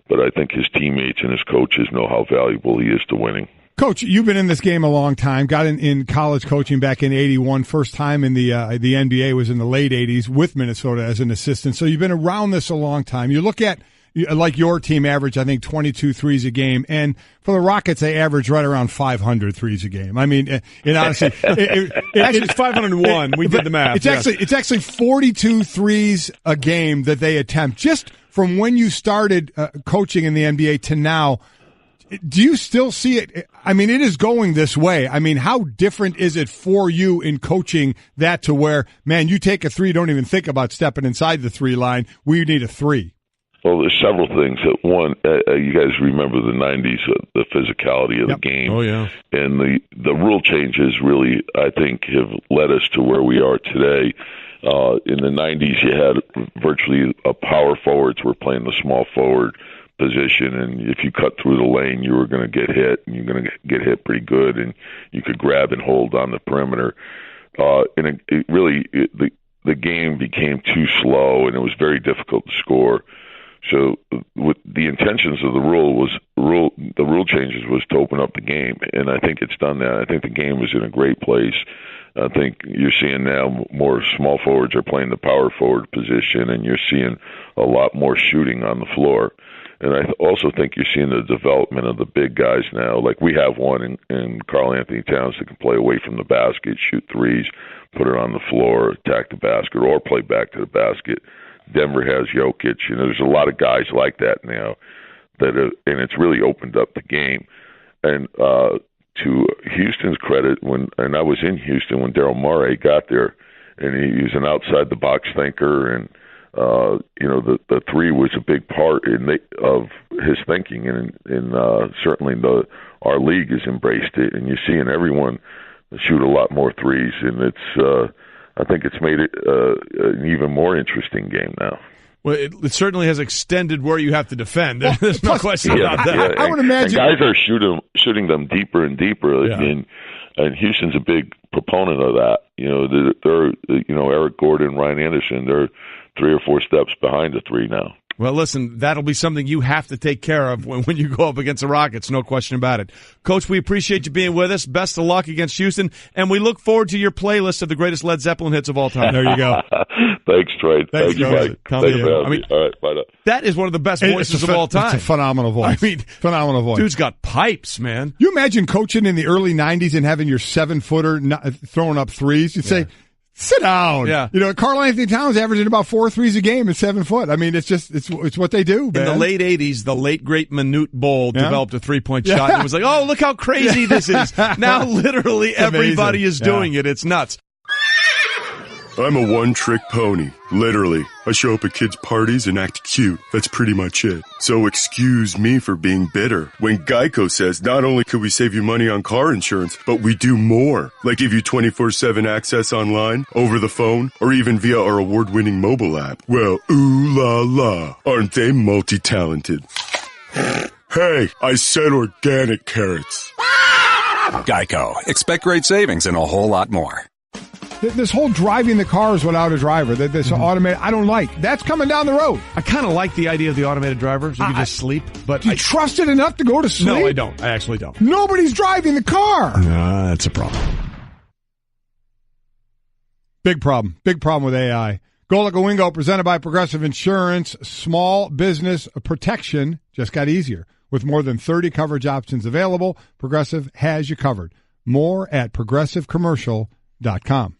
But I think his teammates and his coaches know how valuable he is to winning. Coach, you've been in this game a long time. Got in college coaching back in '81. First time in the NBA was in the late '80s with Minnesota as an assistant. So you've been around this a long time. You look at, like, your team average, I think, 22 threes a game. And for the Rockets, they average right around 500 threes a game. I mean, honestly, actually, it's 501. We did the math. It's actually 42 threes a game that they attempt. Just from when you started coaching in the NBA to now, do you still see it? I mean, it is going this way. I mean, how different is it for you in coaching that to where, man, you take a three, don't even think about stepping inside the 3 line. We need a 3. Well, there's several things. One, you guys remember the 90s, the physicality of the game. Oh, yeah. And the rule changes really, I think, have led us to where we are today. In the 90s, you had virtually power forwards were playing the small forward position, and if you cut through the lane, you were going to get hit, and you're going to get hit pretty good, and you could grab and hold on the perimeter. And the game became too slow, and it was very difficult to score. So, with the intentions of the rule changes was to open up the game, and I think it's done that. I think the game is in a great place. I think you're seeing now more small forwards are playing the power forward position, and you're seeing a lot more shooting on the floor. And I also think you're seeing the development of the big guys now. Like, we have one in Karl Anthony Towns that can play away from the basket, shoot threes, put it on the floor, attack the basket, or play back to the basket. Denver has Jokic. There's a lot of guys like that now, and it's really opened up the game. And to Houston's credit, and I was in Houston when Daryl Morey got there, and he was an outside the box thinker, and the 3 was a big part of his thinking, and certainly our league has embraced it, and you're seeing everyone shoot a lot more threes, and it's I think it's made it an even more interesting game now. Well, it certainly has extended where you have to defend. There's no question about that. Yeah. I would imagine and guys are shooting them deeper and deeper, and Houston's a big proponent of that. They're Eric Gordon, Ryan Anderson. They're 3 or 4 steps behind the 3 now. Well, listen, that'll be something you have to take care of when you go up against the Rockets, no question about it. Coach, we appreciate you being with us. Best of luck against Houston, and we look forward to your playlist of the greatest Led Zeppelin hits of all time. There you go. Thanks, Trey. Thank you, Mike. All right, bye now. That is one of the best voices of all time. It's a phenomenal voice. Phenomenal voice. Dude's got pipes, man. You imagine coaching in the early 90s and having your 7-footer throwing up threes? You'd say, sit down. Yeah. Karl Anthony Towns averaging about 4 threes a game at 7 foot. I mean, it's what they do, man. In the late 80s, the late great Manute Bol developed a 3-point shot and was like, oh, look how crazy this is. Now literally everybody is doing it. It's nuts. I'm a one-trick pony. Literally. I show up at kids' parties and act cute. That's pretty much it. So excuse me for being bitter when Geico says not only could we save you money on car insurance, but we do more. Like give you 24/7 access online, over the phone, or even via our award-winning mobile app. Well, ooh la la. Aren't they multi-talented? Hey, I said organic carrots. Geico. Expect great savings and a whole lot more. This whole driving the cars without a driver, this automated, I don't like. That's coming down the road. I kind of like the idea of the automated driver, so you can just sleep. But do you trust it enough to go to sleep? No, I don't. I actually don't. Nobody's driving the car. That's a problem. Big problem. Big problem with AI. Golic and Wingo, presented by Progressive Insurance. Small business protection just got easier. With more than 30 coverage options available, Progressive has you covered. More at progressivecommercial.com.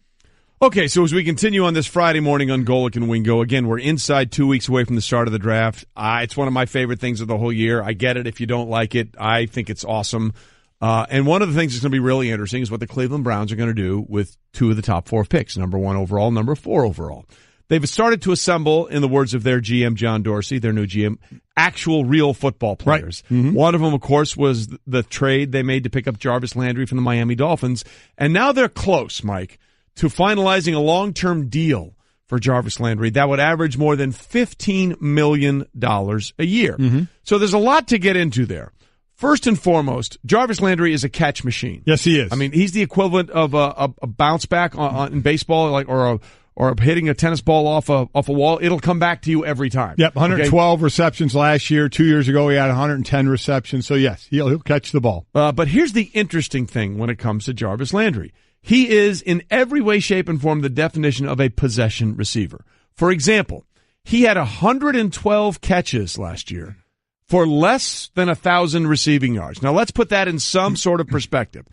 Okay, so as we continue on this Friday morning on Golic and Wingo, again, we're inside 2 weeks away from the start of the draft. It's one of my favorite things of the whole year. I get it if you don't like it. I think it's awesome. And one of the things that's going to be really interesting is what the Cleveland Browns are going to do with two of the top four picks, number 1 overall, number 4 overall. They've started to assemble, in the words of their GM, John Dorsey, their new GM, actual real football players. Right. Mm-hmm. One of them, of course, was the trade they made to pick up Jarvis Landry from the Miami Dolphins. And now they're close, Mike, to finalizing a long-term deal for Jarvis Landry that would average more than $15 million a year. Mm-hmm. So there's a lot to get into there. First and foremost, Jarvis Landry is a catch machine. Yes, he is. I mean, he's the equivalent of a bounce back in baseball, or hitting a tennis ball off a wall. It'll come back to you every time. Yep, 112 receptions last year. 2 years ago, he had 110 receptions. So, yes, he'll catch the ball. But here's the interesting thing when it comes to Jarvis Landry. He is, in every way, shape, and form, the definition of a possession receiver. For example, he had 112 catches last year for less than 1,000 receiving yards. Now, let's put that in some sort of perspective.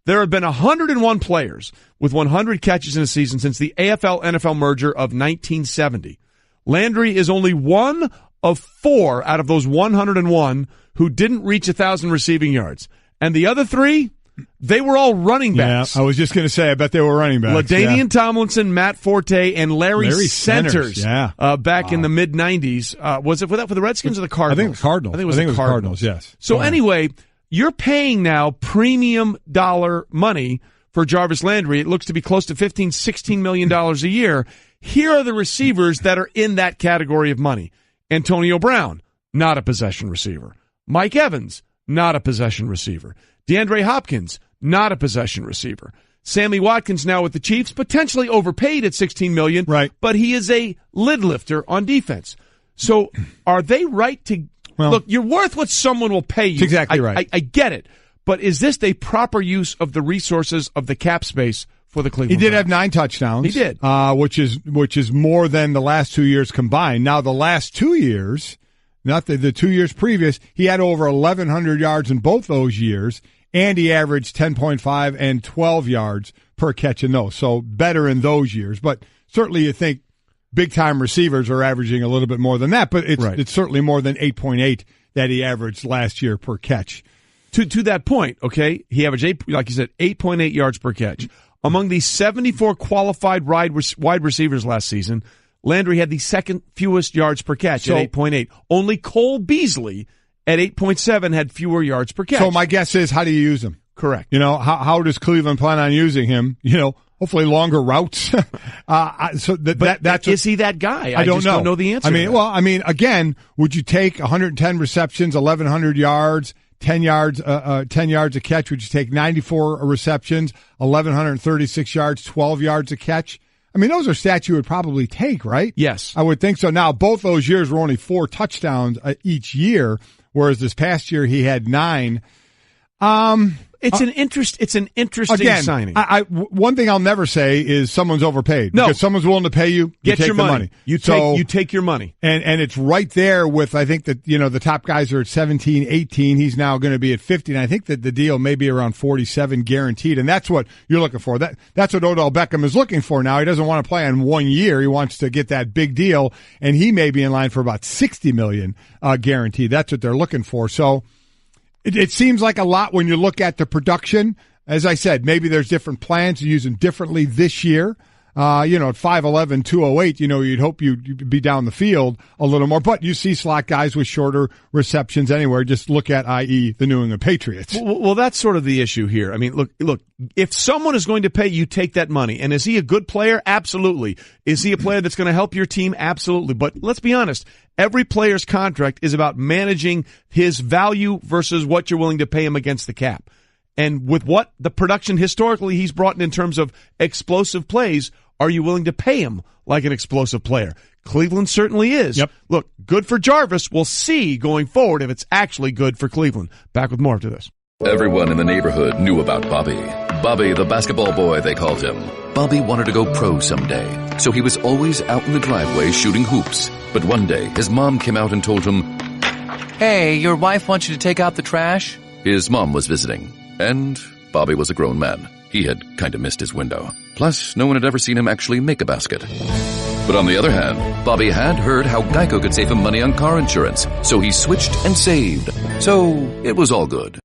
There have been 101 players with 100 catches in a season since the AFL-NFL merger of 1970. Landry is only one of 4 out of those 101 who didn't reach 1,000 receiving yards. And the other 3, they were all running backs. Yeah, I was just going to say, I bet they were running backs. LaDainian Tomlinson, Matt Forte, and Larry Centers back in the mid-'90s. Was it for the Redskins or the Cardinals? I think the Cardinals. I think it was the Cardinals, yes. So anyway, you're paying now premium dollar money for Jarvis Landry. It looks to be close to $15, $16 million a year. Here are the receivers that are in that category of money. Antonio Brown, not a possession receiver. Mike Evans, not a possession receiver. DeAndre Hopkins, not a possession receiver. Sammy Watkins now with the Chiefs, potentially overpaid at $16 million, right? But he is a lid lifter on defense. So are they right to look? You're worth what someone will pay you. That's exactly right. I get it, but is this the proper use of the resources of the cap space for the Cleveland Browns? He did have 9 touchdowns. He did, which is more than the last 2 years combined. Now the last 2 years, not the 2 years previous, he had over 1,100 yards in both those years. And he averaged 10.5 and 12 yards per catch in those. So better in those years. But certainly you think big-time receivers are averaging a little bit more than that. But it's certainly more than 8.8 that he averaged last year per catch. To that point, okay, he averaged, like you said, 8.8 yards per catch. Among the 74 qualified wide receivers last season, Landry had the second fewest yards per catch at 8.8. Only Cole Beasley at 8.7 had fewer yards per catch. So my guess is, how do you use him? Correct. How does Cleveland plan on using him? Hopefully longer routes. Is he that guy? I don't know the answer. Again, would you take 110 receptions, 1,100 yards, 10 yards a catch? Would you take 94 receptions, 1,136 yards, 12 yards a catch? I mean, those are stats you would probably take, right? Yes. I would think so. Now, both those years were only 4 touchdowns each year, whereas this past year he had 9. It's an interesting signing. One thing I'll never say is someone's overpaid. No. Because someone's willing to pay you, get take your the money. You take your money. And it's right there with, I think that, the top guys are at 17, 18. He's now going to be at 50. And I think that the deal may be around 47 guaranteed. And that's what you're looking for. That's what Odell Beckham is looking for now. He doesn't want to play on 1 year. He wants to get that big deal. And he may be in line for about 60 million guaranteed. That's what they're looking for. So it seems like a lot when you look at the production. As I said, maybe there's different plans to use them differently this year. at 5'11", 208, you'd hope you'd be down the field a little more. But you see slot guys with shorter receptions anywhere. Just look at, i.e., the New England Patriots. Well, that's sort of the issue here. I mean, look, if someone is going to pay, you take that money. And is he a good player? Absolutely. Is he a player that's going to help your team? Absolutely. But let's be honest. Every player's contract is about managing his value versus what you're willing to pay him against the cap. And with what the production historically he's brought in terms of explosive plays, are you willing to pay him like an explosive player? Cleveland certainly is. Yep. Look, good for Jarvis. We'll see going forward if it's actually good for Cleveland. Back with more after this. Everyone in the neighborhood knew about Bobby. Bobby, the basketball boy, they called him. Bobby wanted to go pro someday, so he was always out in the driveway shooting hoops. But one day, his mom came out and told him, "Hey, your wife wants you to take out the trash?" His mom was visiting, and Bobby was a grown man. He had kind of missed his window. Plus, no one had ever seen him actually make a basket. But on the other hand, Bobby had heard how Geico could save him money on car insurance, so he switched and saved. So it was all good.